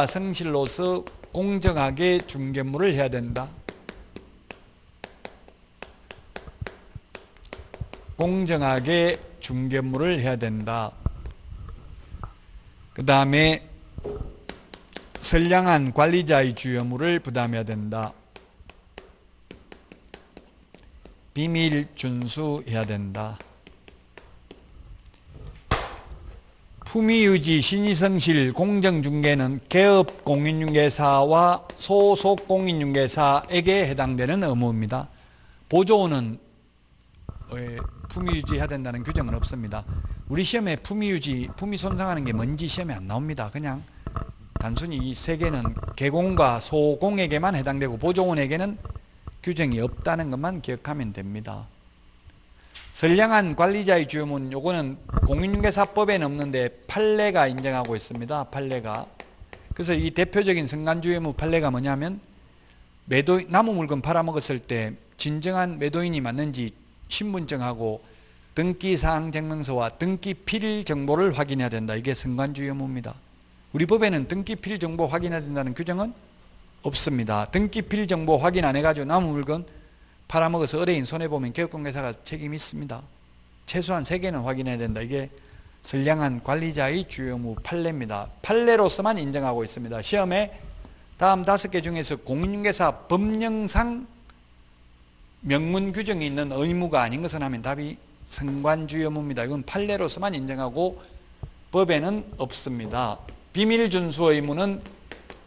A: 성실로서 공정하게 중개물을 해야 된다. 공정하게 중개물을 해야 된다. 그 다음에 선량한 관리자의 주요무를 부담해야 된다. 비밀 준수해야 된다. 품위유지, 신의성실, 공정중개는 개업공인중개사와 소속공인중개사에게 해당되는 의무입니다. 보조원은 품위유지해야 된다는 규정은 없습니다. 우리 시험에 품위 손상하는 게 뭔지 시험에 안 나옵니다. 그냥 단순히 이 세 개는 개공과 소공에게만 해당되고 보조원에게는 규정이 없다는 것만 기억하면 됩니다. 선량한 관리자의 주요문, 요거는 공인중개사법에는 없는데 판례가 인정하고 있습니다. 판례가. 그래서 이 대표적인 선관주의무 판례가 뭐냐면 남의 물건 팔아먹었을 때 진정한 매도인이 맞는지 신분증하고 등기사항증명서와 등기필 정보를 확인해야 된다. 이게 선관주의무입니다. 우리 법에는 등기필 정보 확인해야 된다는 규정은 없습니다. 등기필 정보 확인 안 해가지고 남의 물건 팔아먹어서 의뢰인 손해보면 개업공개사가 책임이 있습니다. 최소한 3개는 확인해야 된다. 이게 선량한 관리자의 주요무 판례입니다. 판례로서만 인정하고 있습니다. 시험에 다음 5개 중에서 공인중개사 법령상 명문 규정이 있는 의무가 아닌 것은 하면 답이 선관주요무입니다. 이건 판례로서만 인정하고 법에는 없습니다. 비밀 준수 의무는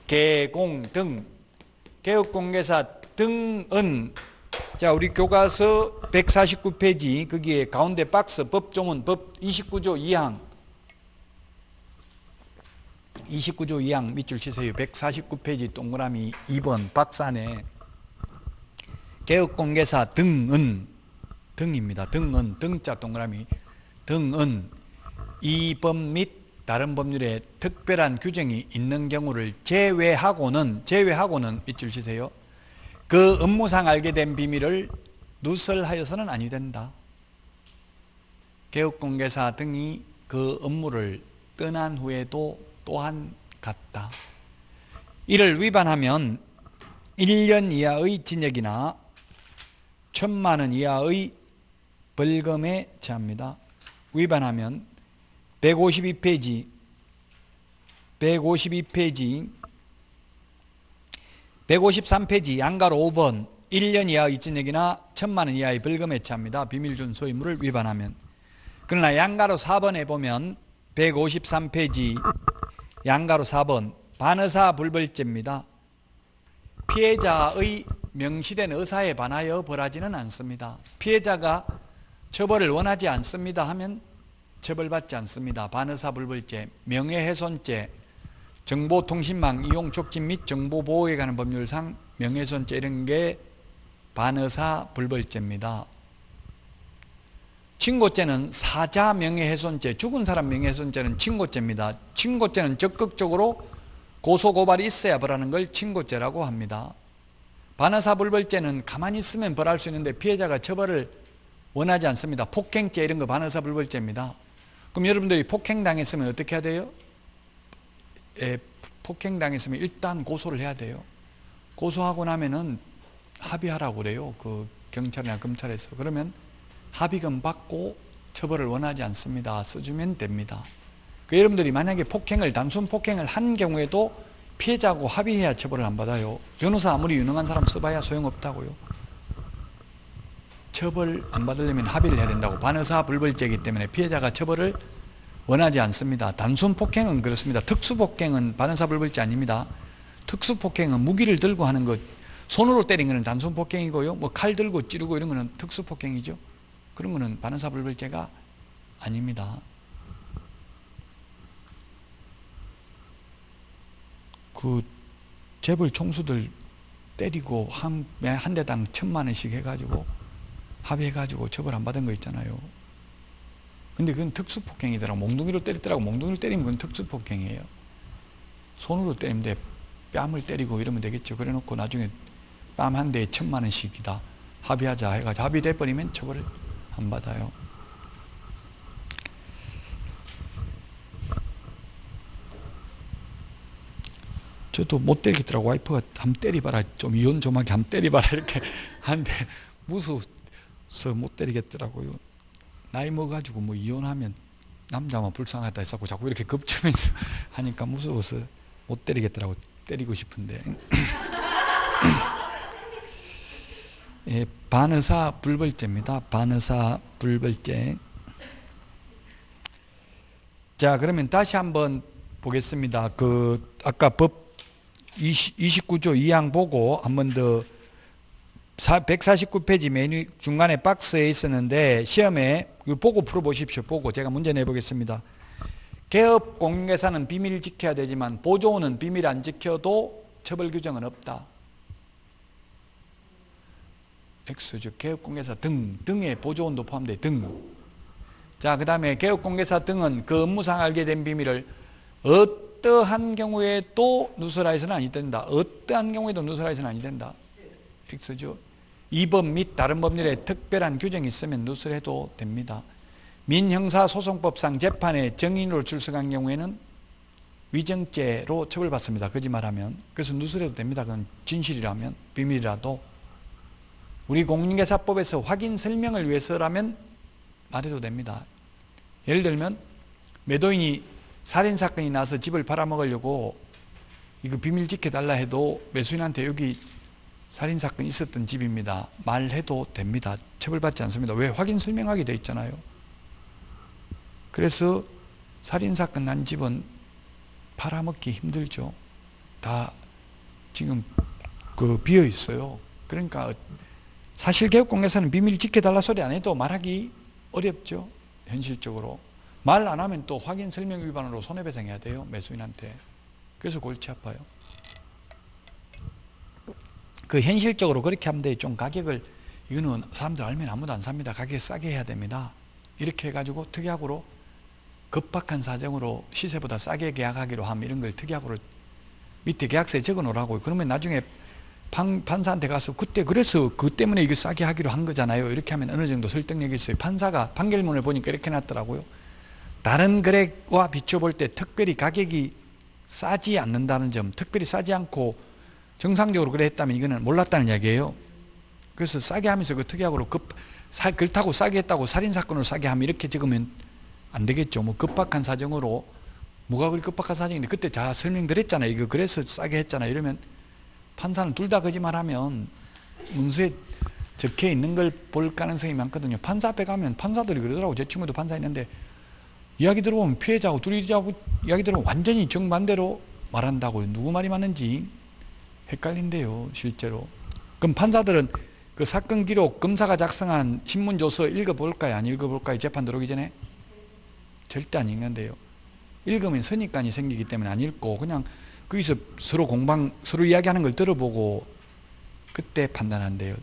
A: 개공 등, 개업공개사 등은, 자, 우리 교과서 149페이지 거기에 가운데 박스 법조문 법 29조 2항 밑줄 치세요. 149페이지 동그라미 2번 박스 안에 개업공개사 등은, 등입니다. 등은, 등자 동그라미 등은 이 법 및 다른 법률에 특별한 규정이 있는 경우를 제외하고는 밑줄 치세요. 그 업무상 알게 된 비밀을 누설하여서는 아니 된다. 개업공개사 등이 그 업무를 떠난 후에도 또한 같다. 이를 위반하면 1년 이하의 징역이나 1,000만 원 이하의 벌금에 처합니다. 위반하면 152페이지 153페이지 양가로 5번 1년 이하의 징역이나 1,000만 원 이하의 벌금에 처합니다. 비밀준수 의무를 위반하면. 그러나 양가로 4번에 보면 153페이지 양가로 4번 반의사 불벌죄입니다. 피해자의 명시된 의사에 반하여 벌하지는 않습니다. 피해자가 처벌을 원하지 않습니다 하면 처벌받지 않습니다. 반의사불벌죄, 명예훼손죄, 정보통신망 이용 촉진 및 정보보호에 관한 법률상 명예훼손죄 이런 게 반의사불벌죄입니다. 친고죄는 사자 명예훼손죄, 죽은 사람 명예훼손죄는 친고죄입니다. 친고죄는 적극적으로 고소고발이 있어야 벌하는 걸 친고죄라고 합니다. 반의사불벌죄는 가만히 있으면 벌할 수 있는데 피해자가 처벌을 원하지 않습니다. 폭행죄 이런 거 반의사불벌죄입니다. 그럼 여러분들이 폭행당했으면 어떻게 해야 돼요? 폭행당했으면 일단 고소를 해야 돼요. 고소하고 나면은 합의하라고 그래요. 그 경찰이나 검찰에서. 그러면 합의금 받고 처벌을 원하지 않습니다. 써주면 됩니다. 그 여러분들이 만약에 단순 폭행을 한 경우에도 피해자하고 합의해야 처벌을 안 받아요. 변호사 아무리 유능한 사람 써봐야 소용없다고요. 처벌 안 받으려면 합의를 해야 된다고. 반의사불벌죄이기 때문에 피해자가 처벌을 원하지 않습니다. 단순 폭행은 그렇습니다. 특수폭행은 반의사불벌죄 아닙니다. 특수폭행은 무기를 들고 하는 것, 손으로 때린 것은 단순 폭행이고요. 뭐 칼 들고 찌르고 이런 거는 특수폭행이죠. 그런 거는 반의사불벌죄가 아닙니다. 그 재벌 총수들 때리고 한 대당 1,000만 원씩 해가지고 합의해가지고 처벌 안 받은 거 있잖아요. 근데 그건 특수폭행이더라고. 몽둥이로 때리더라고. 몽둥이로 때리면 그건 특수폭행이에요. 손으로 때리면 돼. 뺨을 때리고 이러면 되겠죠. 그래 놓고 나중에 뺨 한 대에 1,000만 원씩이다. 합의하자 해가지고 합의돼 버리면 처벌을 안 받아요. 저도 못 때리겠더라고. 와이프가 한번 때리봐라. 좀 이혼 좀 하게 한번 때리봐라. 이렇게 하는데 무서워서 못 때리겠더라고요. 나이 먹어가지고 뭐 이혼하면 남자만 불쌍하다 해서 자꾸 이렇게 겁주면서 하니까 무서워서 못 때리겠더라고. 때리고 싶은데. 예, 반의사불벌죄입니다. 반의사불벌죄. 자, 그러면 다시 한번 보겠습니다. 아까 법 29조 2항 보고 한번 더 149페이지 메뉴 중간에 박스에 있었는데 시험에 보고 풀어보십시오. 보고 제가 문제 내보겠습니다. 개업 공인중개사는 비밀 지켜야 되지만 보조원은 비밀 안 지켜도 처벌 규정은 없다. X죠. 개업공개사 등에 보조원도 포함돼. 자, 그 다음에 개업공개사 등은 그 업무상 알게 된 비밀을 어떠한 경우에도 누설하여서는 아니 된다. 어떠한 경우에도 누설하여서는 아니 된다. X죠. 이 법 및 다른 법률에 특별한 규정이 있으면 누설해도 됩니다. 민형사소송법상 재판에 정인으로 출석한 경우에는 위정죄로 처벌받습니다. 거짓말하면. 그래서 누설해도 됩니다. 그건 진실이라면, 비밀이라도. 우리 공인중개사법에서 확인 설명을 위해서라면 말해도 됩니다. 예를 들면 매도인이 살인사건이 나서 집을 팔아먹으려고 이거 비밀 지켜달라 해도 매수인한테 여기 살인사건이 있었던 집입니다. 말해도 됩니다. 처벌받지 않습니다. 왜? 확인 설명하게 돼 있잖아요. 그래서 살인사건 난 집은 팔아먹기 힘들죠. 다 지금 비어 있어요. 그러니까 사실개업공개사는 비밀 지켜달라 소리 안 해도 말하기 어렵죠. 현실적으로. 말 안 하면 또 확인 설명 위반으로 손해배상해야 돼요. 매수인한테. 그래서 골치 아파요. 현실적으로 그렇게 하면 돼. 좀 가격을, 이거는 사람들 알면 아무도 안 삽니다. 가격 싸게 해야 됩니다. 이렇게 해가지고 특약으로 급박한 사정으로 시세보다 싸게 계약하기로 함, 이런 걸 특약으로 밑에 계약서에 적어 놓으라고. 그러면 나중에 판사한테 가서 그래서 그 때문에 이거 싸게 하기로 한 거잖아요. 이렇게 하면 어느 정도 설득력이 있어요. 판사가 판결문을 보니까 이렇게 해놨더라고요. 다른 거래와 비춰볼 때 특별히 가격이 싸지 않는다는 점, 특별히 싸지 않고 정상적으로 거래했다면 이거는 몰랐다는 이야기예요. 그래서 싸게 하면서 그 특약으로 그렇다고 싸게 했다고 살인사건으로 싸게 하면 이렇게 적으면 안 되겠죠. 뭐 급박한 사정으로, 뭐가 그리 급박한 사정인데 그때 다 설명드렸잖아요. 이거 그래서 싸게 했잖아요. 이러면 판사는 둘 다 거짓말하면 문서에 적혀 있는 걸 볼 가능성이 많거든요. 판사 앞에 가면 판사들이 그러더라고. 제 친구도 판사 있는데 이야기 들어보면 피해자하고 둘이 이야기 들어보면 완전히 정반대로 말한다고요. 누구 말이 맞는지 헷갈린대요. 실제로. 그럼 판사들은 그 사건 기록 검사가 작성한 신문조서 읽어볼까요? 안 읽어볼까요? 재판 들어오기 전에? 절대 안 읽는데요. 읽으면 선입관이 생기기 때문에 안 읽고 그냥 거기서 서로 이야기하는 걸 들어보고 그때 판단한대요.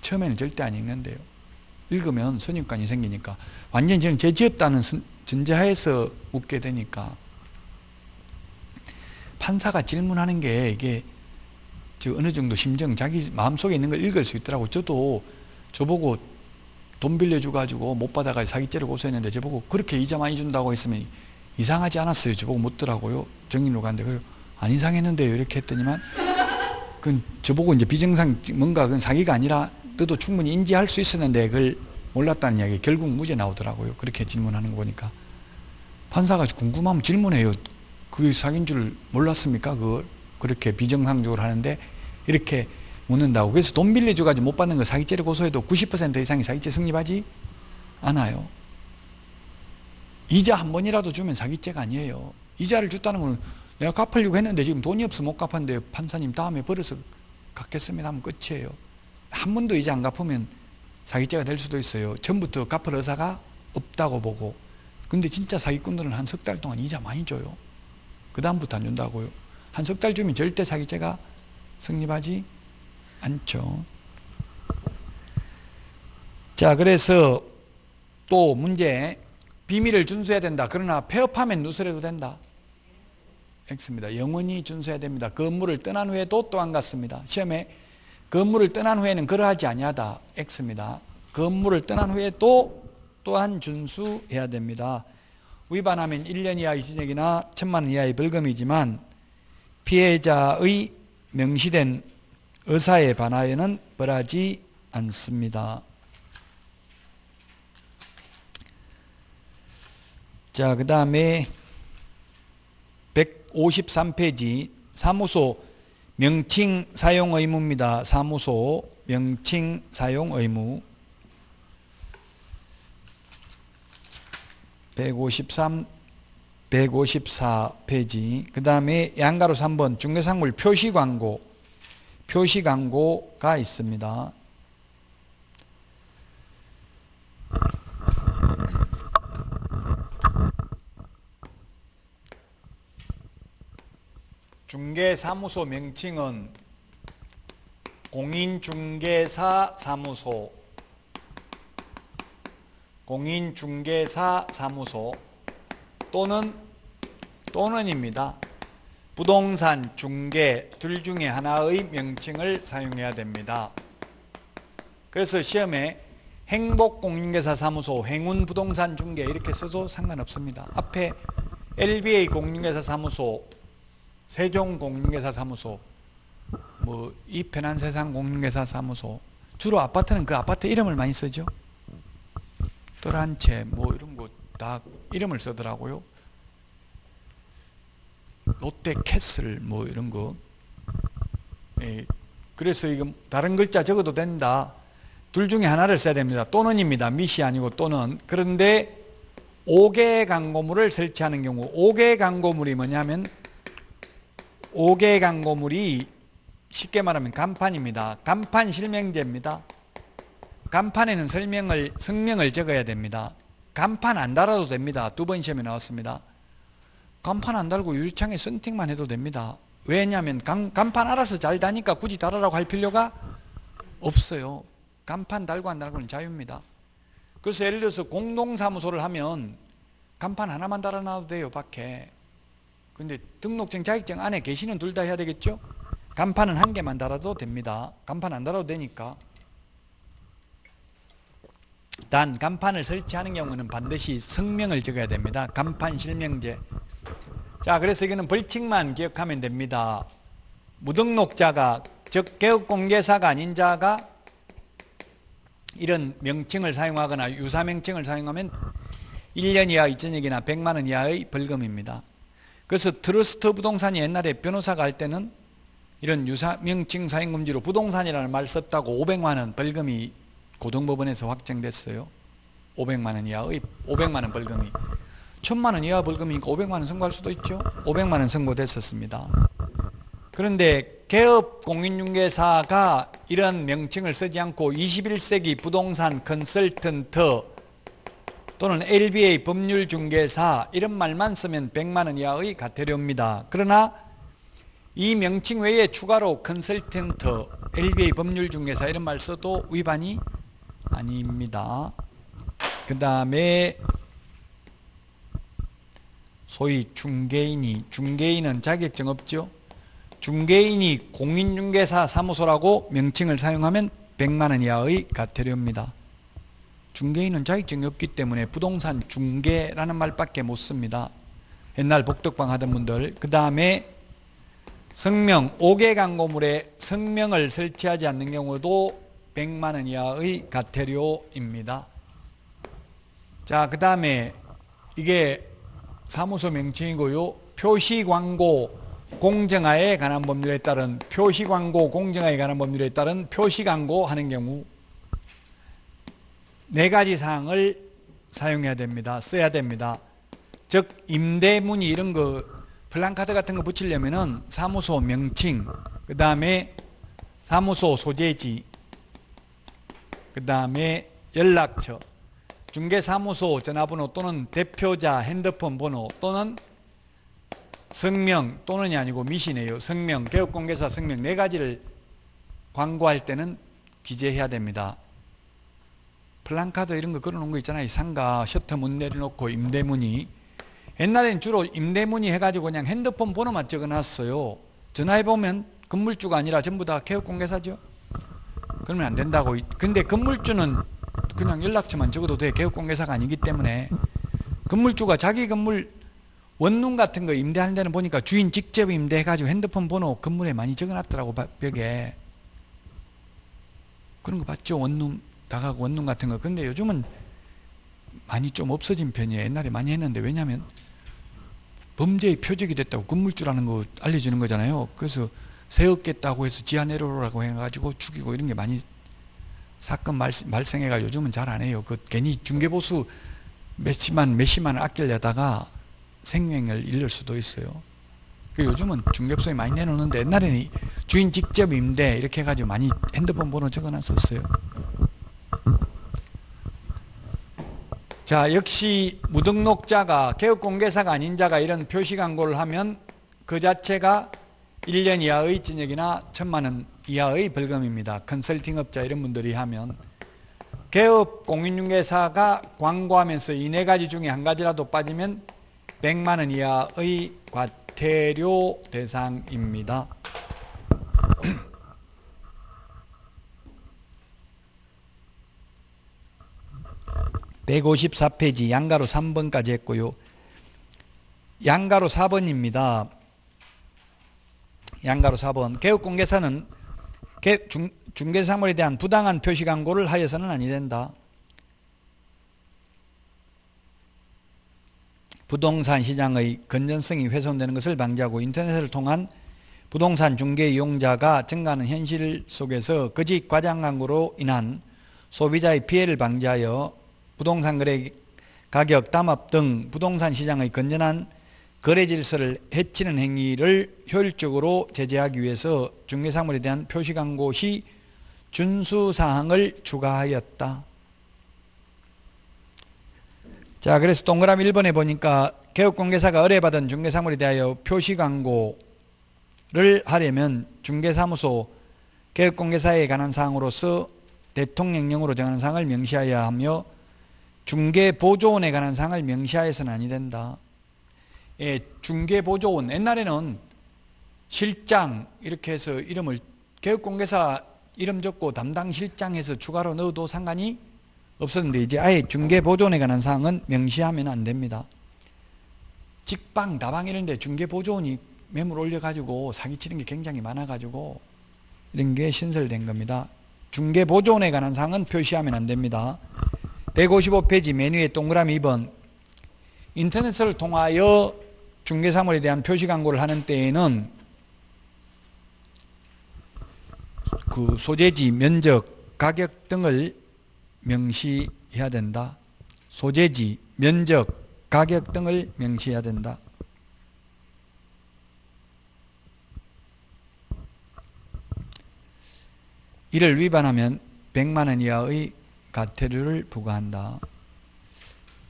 A: 처음에는 절대 안 읽는데요. 읽으면 선입관이 생기니까 완전히 저는 죄지었다는 전제하에서 웃게 되니까 판사가 질문하는 게 이게 어느 정도 심정 자기 마음속에 있는 걸 읽을 수 있더라고. 저도 저보고 돈 빌려줘가지고 못 받아가지고 사기죄를 고소했는데 저보고 그렇게 이자 많이 준다고 했으면 이상하지 않았어요. 저보고 묻더라고요. 정인으로 갔는데 안 이상했는데요 이렇게 했더니만 그건 저보고 이제 비정상 뭔가 그건 사기가 아니라 너도 충분히 인지할 수 있었는데 그걸 몰랐다는 이야기. 결국 무죄 나오더라고요. 그렇게 질문하는 거 보니까. 판사가 궁금하면 질문해요. 그게 사기인 줄 몰랐습니까? 그걸 그렇게 비정상적으로 하는데 이렇게 묻는다고. 그래서 돈 빌려줘가지고 못 받는 거 사기죄를 고소해도 90% 이상이 사기죄 성립하지 않아요. 이자 한 번이라도 주면 사기죄가 아니에요. 이자를 줬다는 건 내가 갚으려고 했는데 지금 돈이 없어 못 갚았는데 판사님 다음에 벌어서 갚겠습니다 하면 끝이에요. 한 번도 이자 안 갚으면 사기죄가 될 수도 있어요. 처음부터 갚을 의사가 없다고 보고. 근데 진짜 사기꾼들은 한 석 달 동안 이자 많이 줘요. 그 다음부터 안 준다고요. 한 석 달 주면 절대 사기죄가 성립하지 않죠. 자, 그래서 또 문제, 비밀을 준수해야 된다. 그러나 폐업하면 누설해도 된다. X입니다. 영원히 준수해야 됩니다. 그 업무를 떠난 후에도 또한 같습니다. 시험에 그 업무를 떠난 후에는 그러하지 아니하다. X입니다. 그 업무를 떠난 후에도 또한 준수해야 됩니다. 위반하면 1년 이하의 징역이나 1,000만 원 이하의 벌금이지만 피해자의 명시된 의사에 반하여는 벌하지 않습니다. 자, 그 다음에 153페이지 사무소 명칭 사용 의무입니다. 사무소 명칭 사용 의무 153, 154페이지. 그 다음에 양가로 3번 중개상물 표시광고가 있습니다. 중개사무소 명칭은 공인중개사 사무소, 공인중개사 사무소 또는입니다. 부동산 중개 둘 중에 하나의 명칭을 사용해야 됩니다. 그래서 시험에 행복공인중개사 사무소, 행운부동산 중개 이렇게 써도 상관없습니다. 앞에 LBA 공인중개사 사무소, 세종공인중개사 사무소, 뭐 이 편한 세상 공인중개사 사무소, 주로 아파트는 그 아파트 이름을 많이 쓰죠. 뜰한채 뭐 이런 거 다 이름을 쓰더라고요. 롯데캐슬 뭐 이런 거. 예, 그래서 이거 다른 글자 적어도 된다. 둘 중에 하나를 써야 됩니다. 또는입니다. 미시 아니고 또는. 그런데 5개 광고물을 설치하는 경우, 5개 광고물이 뭐냐면 5개 광고물이 쉽게 말하면 간판입니다. 간판 실명제입니다. 간판에는 성명을 적어야 됩니다. 간판 안 달아도 됩니다. 2번 시험에 나왔습니다. 간판 안 달고 유리창에 선택만 해도 됩니다. 왜냐하면 간판 알아서 잘 다니까 굳이 달아라고 할 필요가 없어요. 간판 달고 안 달고는 자유입니다. 그래서 예를 들어서 공동사무소를 하면 간판 하나만 달아놔도 돼요. 밖에. 근데 등록증, 자격증 안에 계시는 둘 다 해야 되겠죠? 간판은 한 개만 달아도 됩니다. 간판 안 달아도 되니까. 단 간판을 설치하는 경우는 반드시 성명을 적어야 됩니다. 간판 실명제. 자, 그래서 이거는 벌칙만 기억하면 됩니다. 무등록자가, 즉 개업공개사가 아닌 자가 이런 명칭을 사용하거나 유사명칭을 사용하면 1년 이하 2천억이나 100만 원 이하의 벌금입니다. 그래서 트러스트 부동산이 옛날에 변호사가 할 때는 이런 유사명칭 사용금지로 부동산이라는 말 썼다고 500만 원 벌금이 고등법원에서 확정됐어요. 500만 원 이하의 500만 원 벌금이. 1000만 원 이하 벌금이니까 500만 원 선고할 수도 있죠. 500만 원 선고됐었습니다. 그런데 개업공인중개사가 이런 명칭을 쓰지 않고 21세기 부동산 컨설턴트 또는 LBA 법률중개사 이런 말만 쓰면 100만 원 이하의 과태료입니다. 그러나 이 명칭 외에 추가로 컨설턴트, LBA 법률중개사 이런 말 써도 위반이 아닙니다. 그 다음에 소위 중개인은 자격증 없죠. 중개인이 공인중개사 사무소라고 명칭을 사용하면 100만 원 이하의 과태료입니다. 중개인은 자격증이 없기 때문에 부동산 중개라는 말밖에 못 씁니다. 옛날 복덕방 하던 분들. 그 다음에 성명, 5개 광고물에 성명을 설치하지 않는 경우도 100만 원 이하의 과태료입니다. 자, 그 다음에 이게 사무소 명칭이고요. 표시광고 공정화에 관한 법률에 따른 표시광고 공정화에 관한 법률에 따른 표시광고 하는 경우 4가지 사항을 사용해야 됩니다. 써야 됩니다. 즉 임대문의 이런 거 플랜카드 같은 거 붙이려면은 사무소 명칭, 그 다음에 사무소 소재지, 그 다음에 연락처, 중개사무소 전화번호 또는 대표자 핸드폰 번호 또는 성명 또는이 아니고 미시네요. 성명, 개업공개사 성명 4가지를 광고할 때는 기재해야 됩니다. 플랜카드 이런 거 걸어놓은 거 있잖아요. 상가 셔터 문 내려놓고 임대문의. 옛날엔 주로 임대문의 해가지고 그냥 핸드폰 번호만 적어놨어요. 전화해보면 건물주가 아니라 전부 다 개업공개사죠. 그러면 안 된다고. 근데 건물주는 그냥 연락처만 적어도 돼. 개업공개사가 아니기 때문에. 건물주가 자기 건물 원룸 같은 거 임대하는 데는 보니까 주인 직접 임대해가지고 핸드폰 번호 건물에 많이 적어놨더라고. 벽에. 그런 거 봤죠. 원룸 다가구 원룸 같은 거. 근데 요즘은 많이 좀 없어진 편이에요. 옛날에 많이 했는데. 왜냐하면 범죄의 표적이 됐다고 건물주라는 거 알려주는 거잖아요. 그래서 세웠겠다고 해서 지하 내려오라고 해가지고 죽이고 이런 게 많이 사건 발생해가 요즘은 잘 안 해요. 그 괜히 중개보수 몇십만 원 아끼려다가 생명을 잃을 수도 있어요. 그 요즘은 중개보수에 많이 내놓는데 옛날에는 주인 직접 임대 이렇게 해가지고 많이 핸드폰 번호 적어놨었어요. 자, 역시 무등록자가 개업공개사가 아닌 자가 이런 표시광고를 하면 그 자체가 1년 이하의 징역이나 1,000만 원 이하의 벌금입니다. 컨설팅업자 이런 분들이 하면. 개업 공인중개사가 광고하면서 이 4가지 중에 한 가지라도 빠지면 100만 원 이하의 과태료 대상입니다. 154페이지 양가로 3번까지 했고요. 양가로 4번입니다. 양가로 4번. 개업공개사는 중개사물에 대한 부당한 표시광고를 하여서는 아니 된다. 부동산 시장의 건전성이 훼손되는 것을 방지하고 인터넷을 통한 부동산 중개 이용자가 증가하는 현실 속에서 거짓 과장 광고로 인한 소비자의 피해를 방지하여 부동산 거래 가격 담합 등 부동산 시장의 건전한 거래 질서를 해치는 행위를 효율적으로 제재하기 위해서 중개사물에 대한 표시광고 시 준수사항을 추가하였다. 자, 그래서 동그라미 1번에 보니까 개업공개사가 의뢰받은 중개사물에 대하여 표시광고를 하려면 중개사무소 개업공개사에 관한 사항으로서 대통령령으로 정하는 사항을 명시하여야 하며 중개보조원에 관한 사항을 명시하여서는 아니 된다. 예, 중개보조원, 옛날에는 실장 이렇게 해서 이름을 개업공개사 이름 적고 담당 실장해서 추가로 넣어도 상관이 없었는데 이제 아예 중개보조원에 관한 사항은 명시하면 안 됩니다. 직방, 다방 이런 데 중개보조원이 매물 올려가지고 사기치는 게 굉장히 많아가지고 이런 게 신설된 겁니다. 중개보조원에 관한 사항은 표시하면 안 됩니다. 155페이지 맨 위에 동그라미 2번. 인터넷을 통하여 중개사물에 대한 표시광고를 하는 때에는 그 소재지, 면적, 가격 등을 명시해야 된다. 소재지, 면적, 가격 등을 명시해야 된다. 이를 위반하면 100만 원 이하의 과태료를 부과한다.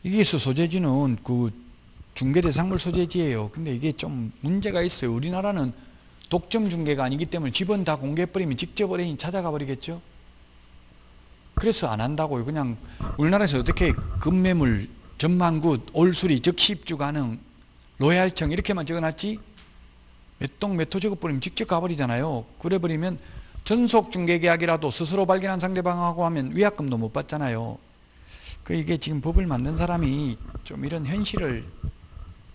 A: 여기서 소재지는 그 중개대상물 소재지예요. 근데 이게 좀 문제가 있어요. 우리나라는 독점 중개가 아니기 때문에 집은 다 공개해버리면 직접 의뢰인이 찾아가 버리겠죠. 그래서 안 한다고요. 그냥 우리나라에서 어떻게 급매물, 전망굿, 올수리, 즉시 입주 가능, 로얄청 이렇게만 적어놨지 몇 동 몇 호 적어버리면 직접 가버리잖아요. 그래버리면 전속 중개계약이라도 스스로 발견한 상대방하고 하면 위약금도 못 받잖아요. 그 이게 지금 법을 만든 사람이 좀 이런 현실을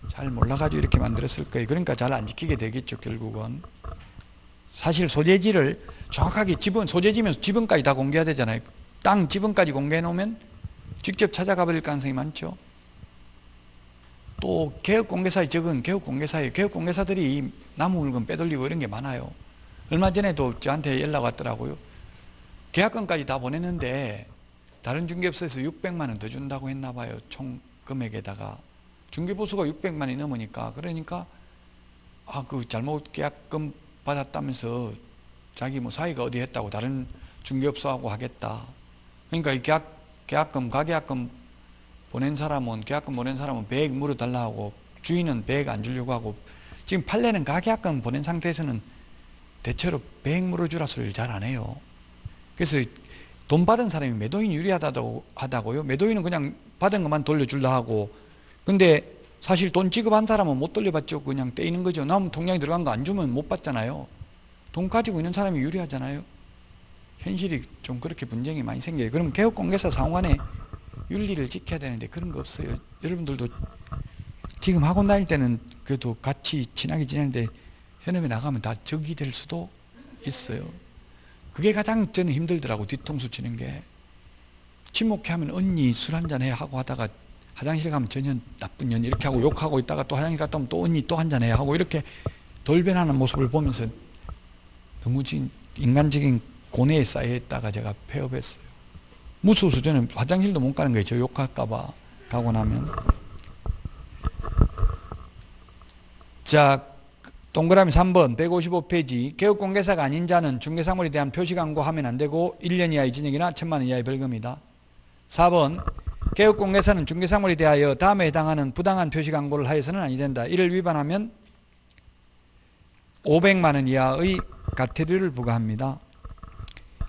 A: 잘 몰라가지고 이렇게 만들었을 거예요. 그러니까 잘 안 지키게 되겠죠, 결국은. 사실 소재지를 정확하게 소재지면 지분까지 다 공개해야 되잖아요. 땅 지분까지 공개해 놓으면 직접 찾아가 버릴 가능성이 많죠. 또 개업공개사에 적은 개업공개사에 개업공개사들이 남의 물건 빼돌리고 이런 게 많아요. 얼마 전에도 저한테 연락 왔더라고요. 계약금까지 다 보냈는데 다른 중개업소에서 600만 원 더 준다고 했나 봐요. 총 금액에다가. 중개보수가 600만 원이 넘으니까. 그러니까 그 잘못 계약금 받았다면서 자기 뭐 사이가 어디 했다고 다른 중개업소하고 하겠다. 그러니까 이 계약금, 가계약금 보낸 사람은 100 물어달라 하고 주인은 100 안 주려고 하고 지금 판례는 가계약금 보낸 상태에서는 대체로 100 물어주라 소리를 잘 안 해요. 그래서 돈 받은 사람이 매도인이 유리하다고요. 매도인은 그냥 받은 것만 돌려주려 하고 근데 사실 돈 지급한 사람은 못 돌려받죠. 그냥 떼이는 거죠. 남 통장에 들어간 거 안 주면 못 받잖아요. 돈 가지고 있는 사람이 유리하잖아요. 현실이 좀 그렇게 분쟁이 많이 생겨요. 그럼 개업공개사 상호간에 윤리를 지켜야 되는데 그런 거 없어요. 여러분들도 지금 학원 다닐 때는 그래도 같이 친하게 지내는데 현업에 나가면 다 적이 될 수도 있어요. 그게 가장 저는 힘들더라고. 뒤통수 치는 게. 친목해 하면 언니 술 한잔 해 하고 하다가 화장실 가면 전혀 나쁜 년 이렇게 하고 욕하고 있다가 또 화장실 갔다 오면 또 언니 또 한잔 해 하고 이렇게 돌변하는 모습을 보면서 너무 인간적인 고뇌에 쌓여 있다가 제가 폐업했어요. 무서워서 저는 화장실도 못 가는 거예요. 저 욕할까봐 가고 나면. 자, 동그라미 3번 155페이지 개업공개사가 아닌 자는 중개사물에 대한 표시광고 하면 안 되고 1년 이하의 징역이나 1,000만 원 이하의 벌금이다. 4번 개업공개사는 중개사물에 대하여 다음에 해당하는 부당한 표시광고를 하여서는 아니 된다. 이를 위반하면 500만 원 이하의 과태료를 부과합니다.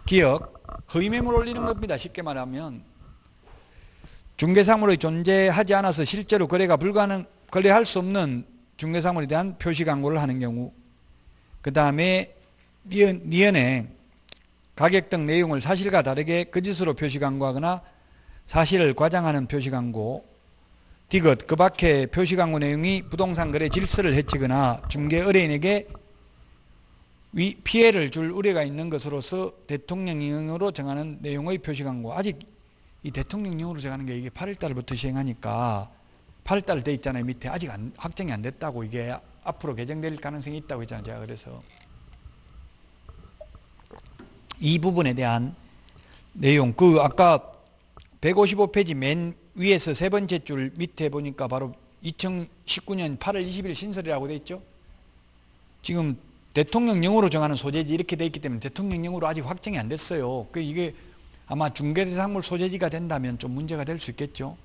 A: 기억, 허위매물 올리는 겁니다. 쉽게 말하면 중개사물의 존재하지 않아서 실제로 거래할 수 없는 중개사물에 대한 표시광고를 하는 경우, 그 다음에 니은행, 가격 등 내용을 사실과 다르게 거짓으로 표시광고하거나 사실을 과장하는 표시광고, 디귿, 그 밖에 표시광고 내용이 부동산 거래 질서를 해치거나 중개 의뢰인에게 피해를 줄 우려가 있는 것으로서 대통령령으로 정하는 내용의 표시광고. 아직 이 대통령령으로 정하는 게 이게 8월달부터 시행하니까 8월달 돼 있잖아요. 밑에 아직 확정이 안 됐다고. 이게 앞으로 개정될 가능성이 있다고 했잖아요. 제가 그래서 이 부분에 대한 내용, 아까 155페이지 맨 위에서 세 번째 줄 밑에 보니까 바로 2019년 8월 20일 신설이라고 돼 있죠. 지금 대통령령으로 정하는 소재지 이렇게 돼 있기 때문에 대통령령으로 아직 확정이 안 됐어요. 이게 아마 중개대상물 소재지가 된다면 좀 문제가 될 수 있겠죠.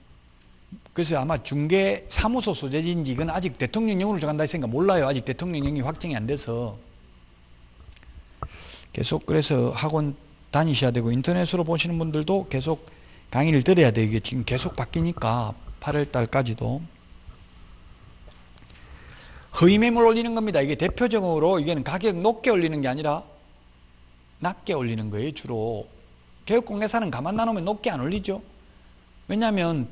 A: 그래서 아마 중개사무소 소재지인지 이건 아직 대통령령으로 정한다 했으니까 몰라요. 아직 대통령령이 확정이 안 돼서. 계속 그래서 학원 다니셔야 되고 인터넷으로 보시는 분들도 계속 강의를 들어야 돼요. 이게 지금 계속 바뀌니까 8월 달까지도. 허위매물 올리는 겁니다. 이게 대표적으로 이게는 가격 높게 올리는 게 아니라 낮게 올리는 거예요. 주로. 개업공개사는 가만 놔놓으면 높게 안 올리죠. 왜냐하면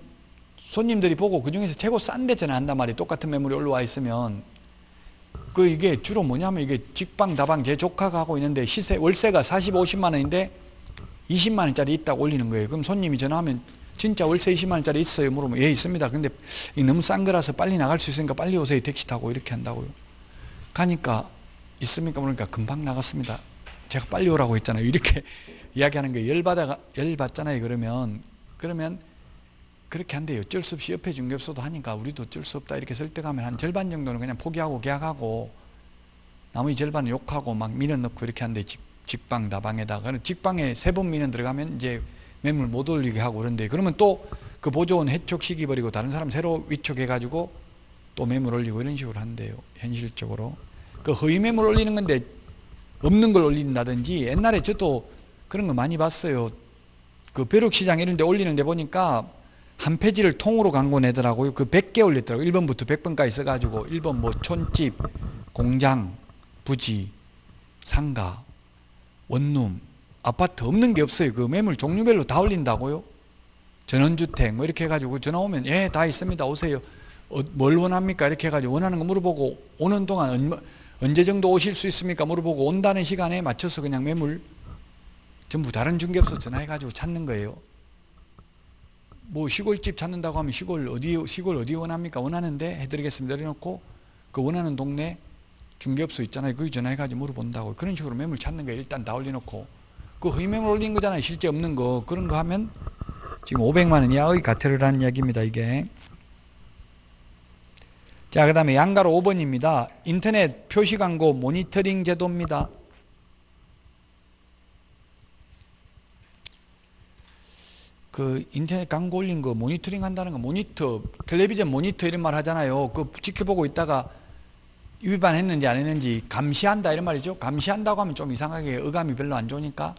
A: 손님들이 보고 그 중에서 최고 싼 데 전화한단 말이에요. 똑같은 매물이 올라와 있으면. 이게 주로 뭐냐면 이게 직방, 다방 제 조카가 하고 있는데 월세가 40, 50만 원인데 20만 원짜리 있다고 올리는 거예요. 그럼 손님이 전화하면 진짜 월세 20만 원짜리 있어요? 물으면 예 있습니다. 근데 너무 싼 거라서 빨리 나갈 수 있으니까 빨리 오세요. 택시 타고 이렇게 한다고요. 가니까 있습니까? 그러니까 금방 나갔습니다. 제가 빨리 오라고 했잖아요. 이렇게 이야기하는 거예요. 열받잖아요. 그러면 그렇게 한대요. 어쩔 수 없이 옆에 중개업소도 하니까 우리도 어쩔 수 없다 이렇게 설득하면 한 절반 정도는 그냥 포기하고 계약하고 나머지 절반은 욕하고 막 민원 넣고 이렇게 한대. 직방, 다방에다가. 직방에 3번 민원 들어가면 이제 매물 못 올리게 하고 그런데 그러면 또 그 보조원 해촉시켜버리고 다른 사람 새로 위촉해가지고 또 매물 올리고 이런 식으로 한대요. 현실적으로. 그 허위 매물 올리는 건데 없는 걸 올린다든지, 옛날에 저도 그런 거 많이 봤어요. 그 벼룩시장 이런 데 올리는데 보니까 한 페이지를 통으로 광고 내더라고요. 그 100개 올렸더라고요. 1번부터 100번까지 써가지고 1번 뭐 촌집, 공장, 부지, 상가, 원룸, 아파트 없는 게 없어요. 그 매물 종류별로 다 올린다고요. 전원주택 뭐 이렇게 해가지고 전화 오면 예, 다 있습니다. 오세요. 뭘 원합니까? 이렇게 해가지고 원하는 거 물어보고, 오는 동안 언제 정도 오실 수 있습니까? 물어보고 온다는 시간에 맞춰서 그냥 매물 전부 다른 중개업소 전화해가지고 찾는 거예요. 뭐 시골집 찾는다고 하면 시골 어디 원합니까? 원하는데 해드리겠습니다. 이래놓고 그 원하는 동네 중개업소 있잖아요. 거기 전화해가지고 물어본다고. 그런 식으로 매물 찾는 거예요. 일단 다 올려놓고. 그 허위 매물 올린 거잖아요. 실제 없는 거. 그런 거 하면 지금 500만 원 이하의 과태료를 하는 이야기입니다. 이게. 자, 그 다음에 양가로 5번입니다. 인터넷 표시광고 모니터링 제도입니다. 그 인터넷 광고 올린 거 모니터링 한다는 거, 모니터, 텔레비전 모니터 이런 말 하잖아요. 그 지켜보고 있다가 위반했는지 안 했는지 감시한다 이런 말이죠. 감시한다고 하면 좀 이상하게 어감이 별로 안 좋으니까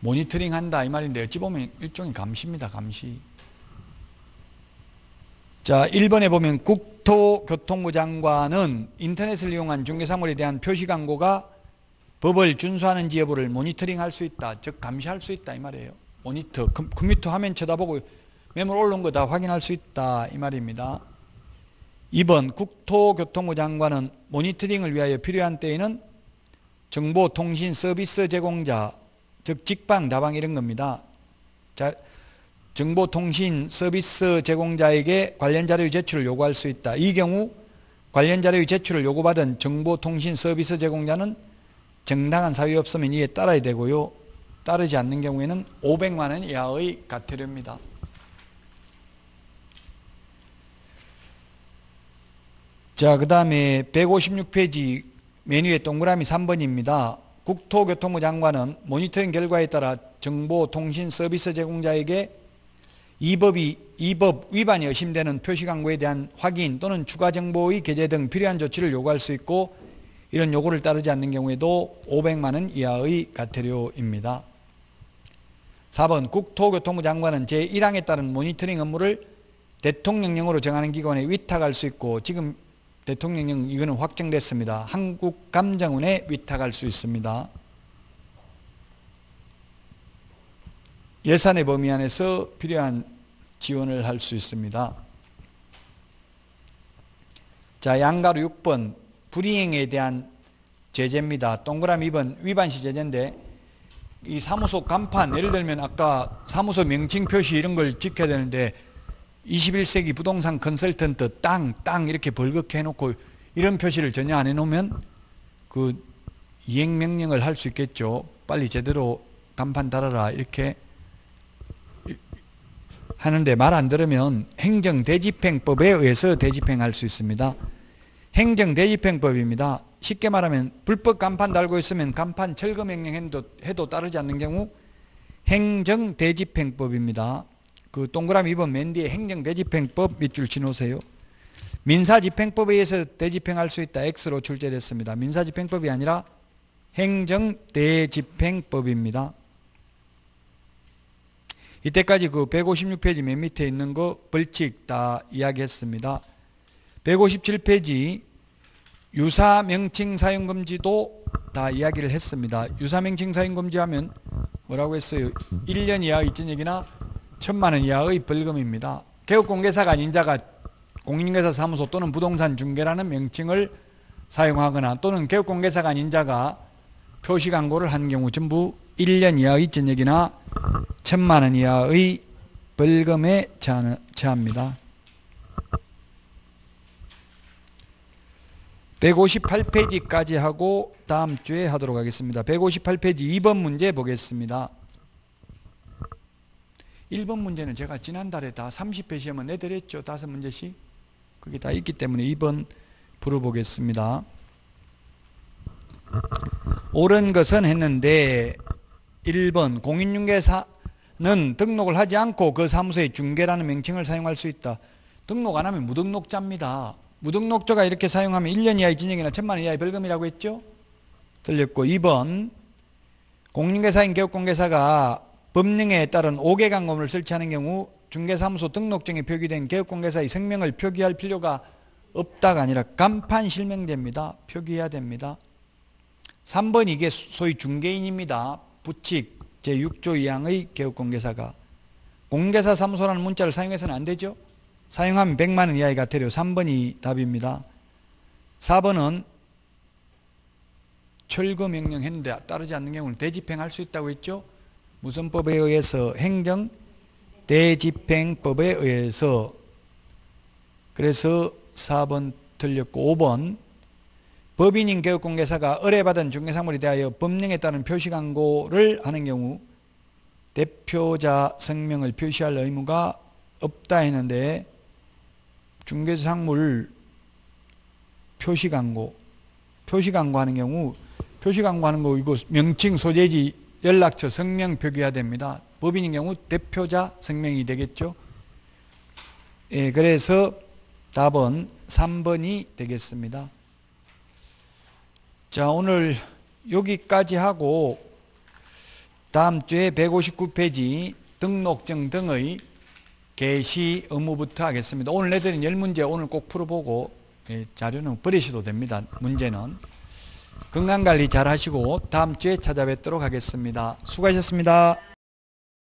A: 모니터링 한다 이 말인데, 어찌 보면 일종의 감시입니다. 감시. 자, 1번에 보면 국토교통부 장관은 인터넷을 이용한 중개사물에 대한 표시광고가 법을 준수하는지 여부를 모니터링할 수 있다. 즉 감시할 수 있다 이 말이에요. 모니터, 컴퓨터 화면 쳐다보고 매물 올라온 거 다 확인할 수 있다 이 말입니다. 2번 국토교통부 장관은 모니터링을 위하여 필요한 때에는 정보통신 서비스 제공자, 즉 직방, 다방 이런 겁니다. 자, 정보통신 서비스 제공자에게 관련 자료의 제출을 요구할 수 있다. 이 경우 관련 자료의 제출을 요구받은 정보통신 서비스 제공자는 정당한 사유 없으면 이에 따라야 되고요. 따르지 않는 경우에는 500만 원 이하의 과태료입니다. 자, 그 다음에 156페이지 메뉴의 동그라미 3번입니다. 국토교통부 장관은 모니터링 결과에 따라 정보통신 서비스 제공자에게 이 법 위반이 의심되는 표시광고에 대한 확인 또는 추가 정보의 게재 등 필요한 조치를 요구할 수 있고, 이런 요구를 따르지 않는 경우에도 500만 원 이하의 과태료입니다. 4번 국토교통부 장관은 제1항에 따른 모니터링 업무를 대통령령으로 정하는 기관에 위탁할 수 있고, 지금 대통령령 이거는 확정됐습니다. 한국감정원에 위탁할 수 있습니다. 예산의 범위 안에서 필요한 지원을 할 수 있습니다. 자, 양가로 6번 불이행에 대한 제재입니다. 동그라미 2번 위반시 제재인데, 이 사무소 간판, 예를 들면 아까 사무소 명칭 표시 이런 걸 지켜야 되는데 21세기 부동산 컨설턴트 땅 이렇게 벌겋게 해놓고 이런 표시를 전혀 안 해놓으면 그 이행명령을 할 수 있겠죠. 빨리 제대로 간판 달아라 이렇게 하는데 말 안 들으면 행정대집행법에 의해서 대집행할 수 있습니다. 행정대집행법입니다. 쉽게 말하면 불법 간판 달고 있으면 간판 철거 명령 해도 따르지 않는 경우 행정대집행법입니다. 그 동그라미 2번 맨 뒤에 행정대집행법 밑줄 치놓으세요. 민사집행법에 의해서 대집행할 수 있다. X로 출제됐습니다. 민사집행법이 아니라 행정대집행법입니다. 이때까지 그 156페이지 맨 밑에 있는 거 벌칙 다 이야기했습니다. 157페이지 유사명칭 사용금지도 다 이야기를 했습니다. 유사명칭 사용금지 하면 뭐라고 했어요? 1년 이하의 전역이나 1,000만 원 이하의 벌금입니다. 개업공개사가 아닌 자가 공인중개사 사무소 또는 부동산 중개라는 명칭을 사용하거나 또는 개업공개사가 아닌 자가 표시광고를 한 경우 전부 1년 이하의 전역이나 1,000만 원 이하의 벌금에 처합니다. 158페이지까지 하고 다음 주에 하도록 하겠습니다. 158페이지 2번 문제 보겠습니다. 1번 문제는 제가 지난달에 다 30회 시험을 내드렸죠. 5문제씩. 그게 다 있기 때문에 2번 풀어보겠습니다. 옳은 것은 했는데 1번 공인중개사 등록을 하지 않고 그 사무소의 중개라는 명칭을 사용할 수 있다. 등록 안 하면 무등록자입니다. 무등록자가 이렇게 사용하면 1년 이하의 징역이나 1,000만 원 이하의 벌금이라고 했죠? 틀렸고 2번 공인중개사인 개업공개사가 법령에 따른 5개 광고문을 설치하는 경우 중개사무소 등록증에 표기된 개업공개사의 성명을 표기할 필요가 없다가 아니라 간판 실명됩니다. 표기해야 됩니다. 3번 이게 소위 중개인입니다. 부칙 제6조 2항의 개업공개사가 공개사 사무소라는 문자를 사용해서는 안 되죠. 사용하면 100만 원 이하의 과태료. 3번이 답입니다. 4번은 철거 명령했는데 따르지 않는 경우는 대집행할 수 있다고 했죠. 무슨 법에 의해서? 행정 대집행법에 의해서. 그래서 4번 틀렸고 5번 법인인 개업공개사가 의뢰받은 중개사물에 대하여 법령에 따른 표시광고를 하는 경우 대표자 성명을 표시할 의무가 없다 했는데 중개사물 표시광고 하는 경우 표시광고하는 거 이거 명칭, 소재지, 연락처, 성명 표기해야 됩니다. 법인인 경우 대표자 성명이 되겠죠. 예, 그래서 답은 3번이 되겠습니다. 자, 오늘 여기까지 하고 다음 주에 159페이지 등록증 등의 개시 의무부터 하겠습니다. 오늘 내드린 10문제 오늘 꼭 풀어보고 자료는 버리셔도 됩니다. 문제는. 건강관리 잘 하시고 다음 주에 찾아뵙도록 하겠습니다. 수고하셨습니다.